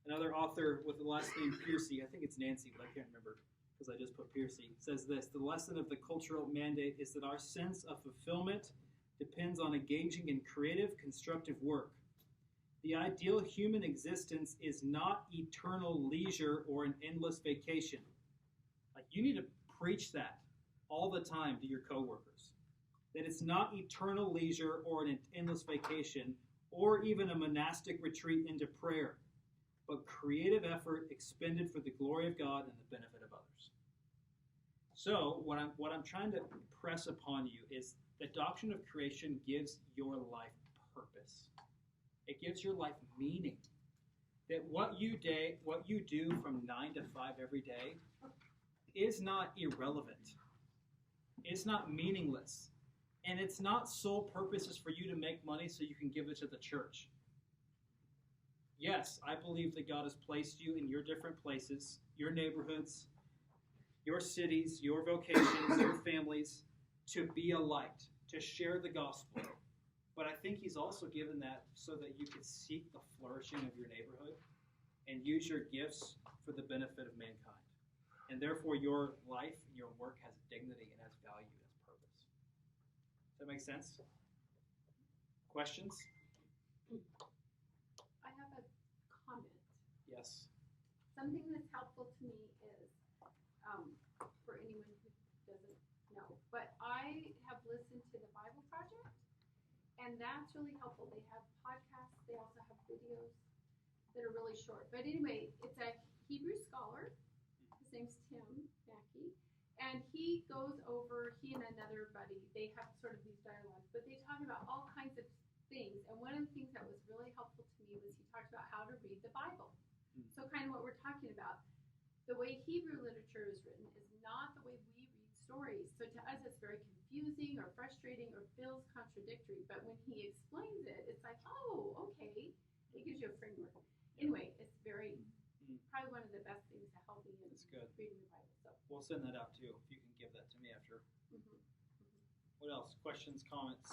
Another author with the last name Piercy, I think it's Nancy, but I can't remember because I just put Piercy, says this: the lesson of the cultural mandate is that our sense of fulfillment depends on engaging in creative, constructive work. The ideal human existence is not eternal leisure or an endless vacation. Like, you need to preach that all the time to your coworkers. That it's not eternal leisure or an endless vacation or even a monastic retreat into prayer, but creative effort expended for the glory of God and the benefit of others. So what I'm trying to press upon you is the doctrine of creation gives your life purpose. It gives your life meaning. That what you do from 9 to 5 every day is not irrelevant. It's not meaningless. And it's not sole purposes for you to make money so you can give it to the church. Yes, I believe that God has placed you in your different places, your neighborhoods, your cities, your vocations, your families, to be a light, to share the gospel. But I think he's also given that so that you can seek the flourishing of your neighborhood and use your gifts for the benefit of mankind. And therefore your life and your work has dignity and has value and has purpose. Does that make sense? Questions? I have a comment. Yes. Something that's helpful to me is, for anyone who doesn't know, but I have listened to the Bible Project, and that's really helpful. They have podcasts, they also have videos, that are really short. But anyway, it's a Hebrew scholar. His name's Tim Mackey. And he goes over, he and another buddy, they have sort of these dialogues, but they talk about all kinds of things. And one of the things that was really helpful to me was he talked about how to read the Bible. So kind of what we're talking about. The way Hebrew literature is written is not the way we read stories. So to us, it's very confusing or frustrating or feels contradictory. But when he explains it, it's like, oh, okay. It gives you a framework. Anyway, it's very, probably one of the best things to help me in reading the Bible. So We'll send that out too, if you can give that to me after. What else? Questions, comments?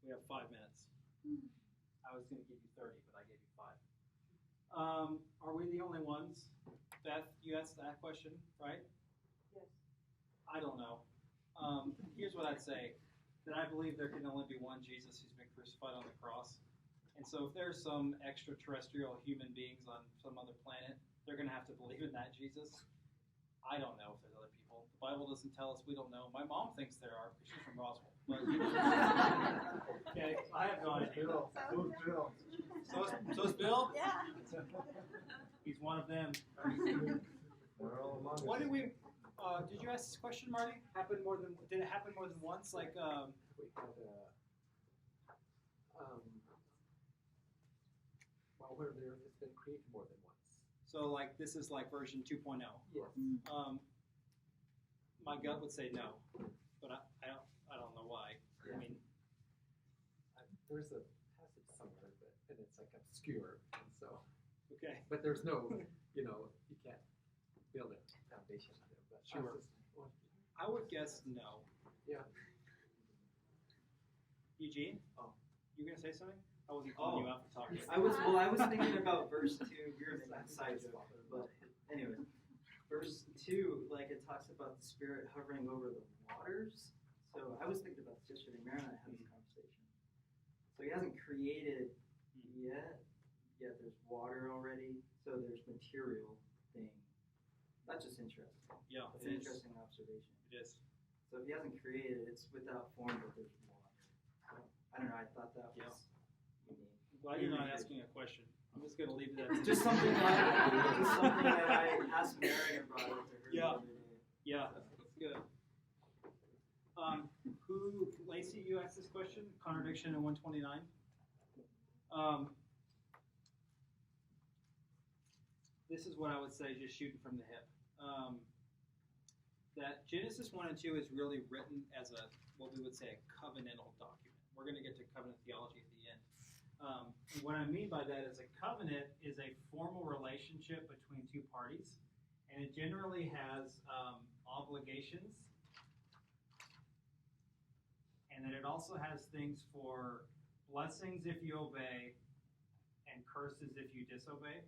We have 5 minutes. I was going to give you 30, but I gave you 5. Are we the only ones? Beth, you asked that question, right? Yes. I don't know. Here's what I'd say. That I believe there can only be one Jesus who's been crucified on the cross. And so if there's some extraterrestrial human beings on some other planet, they're going to have to believe in that Jesus. I don't know if there's other people. The Bible doesn't tell us. We don't know. My mom thinks there are because she's from Roswell. But, okay, I have no idea. So is Bill? Yeah. He's one of them. What did we... did you ask this question, Marty? Did it happen more than once? Like, we had where the earth has been created more than once. So, like, this is like version 2.0. Yes. My gut would say no, but I don't know why. Yeah. I mean, there's a passage somewhere, and it's like obscure, and so. Okay. But there's no, you can't build a foundation there. But sure. I would guess no. Yeah. Eugene? Oh, you gonna say something? I wasn't calling you out for talking. I was thinking about verse 2. You're in that side joke, but anyway, verse 2, like it talks about the Spirit hovering over the waters. So I was thinking about this yesterday. Mary and I had this conversation. So he hasn't created yet there's water already. So there's material thing. That's just interesting. Yeah, it's an interesting observation. It is. So if he hasn't created, it's without form, but there's water. So, I don't know. I thought that was unique. Glad you're not asking a question. I'm just gonna leave it at just something that I asked Mary and brought up to her. Yeah. Yeah. That's good. Lacey, you asked this question. Contradiction in 129. This is what I would say, just shooting from the hip. That Genesis 1 and 2 is really written as what we would say a covenantal document. We're going to get to covenant theology at the end. And what I mean by that is a covenant is a formal relationship between two parties, and it generally has obligations, and then it also has things for blessings if you obey and curses if you disobey.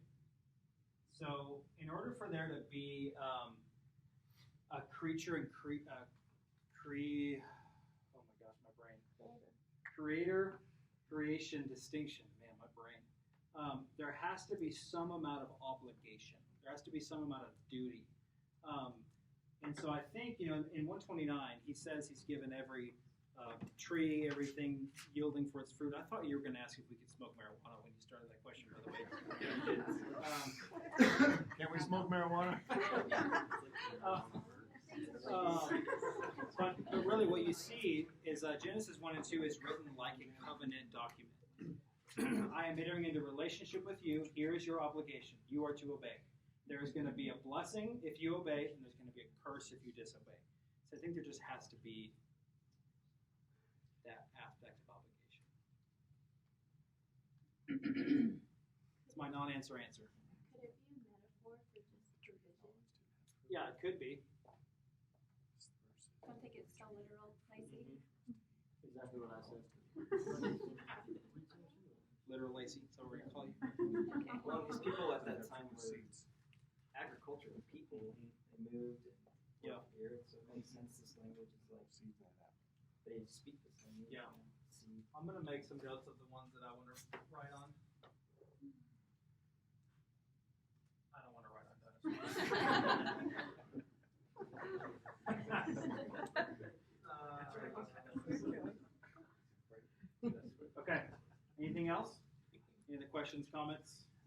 So in order for there to be a creature and creation distinction, man, my brain. There has to be some amount of obligation. There has to be some amount of duty. And so I think, in 129, he says he's given every tree, everything yielding for its fruit. I thought you were going to ask if we could smoke marijuana when you started that question, by the way. Can we smoke marijuana? But really what you see is Genesis 1 and 2 is written like a covenant document. I am entering into a relationship with you. Here is your obligation. You are to obey. There is going to be a blessing if you obey, and there's going to be a curse if you disobey. So I think there just has to be that aspect of obligation. It's my non-answer answer. Could it be a metaphor for just division? Yeah, it could be. Don't take it so literal, Lacey. Exactly what I said. Literal Lacey, so we're going to call you. Okay. Well, these people at that time were agricultural people. They moved and worked here, so it makes sense this language is like they speak this language. Yeah. I'm going to make some notes of the ones that I want to write on. I don't want to write on dinosaurs. Anything else? Any other questions, comments?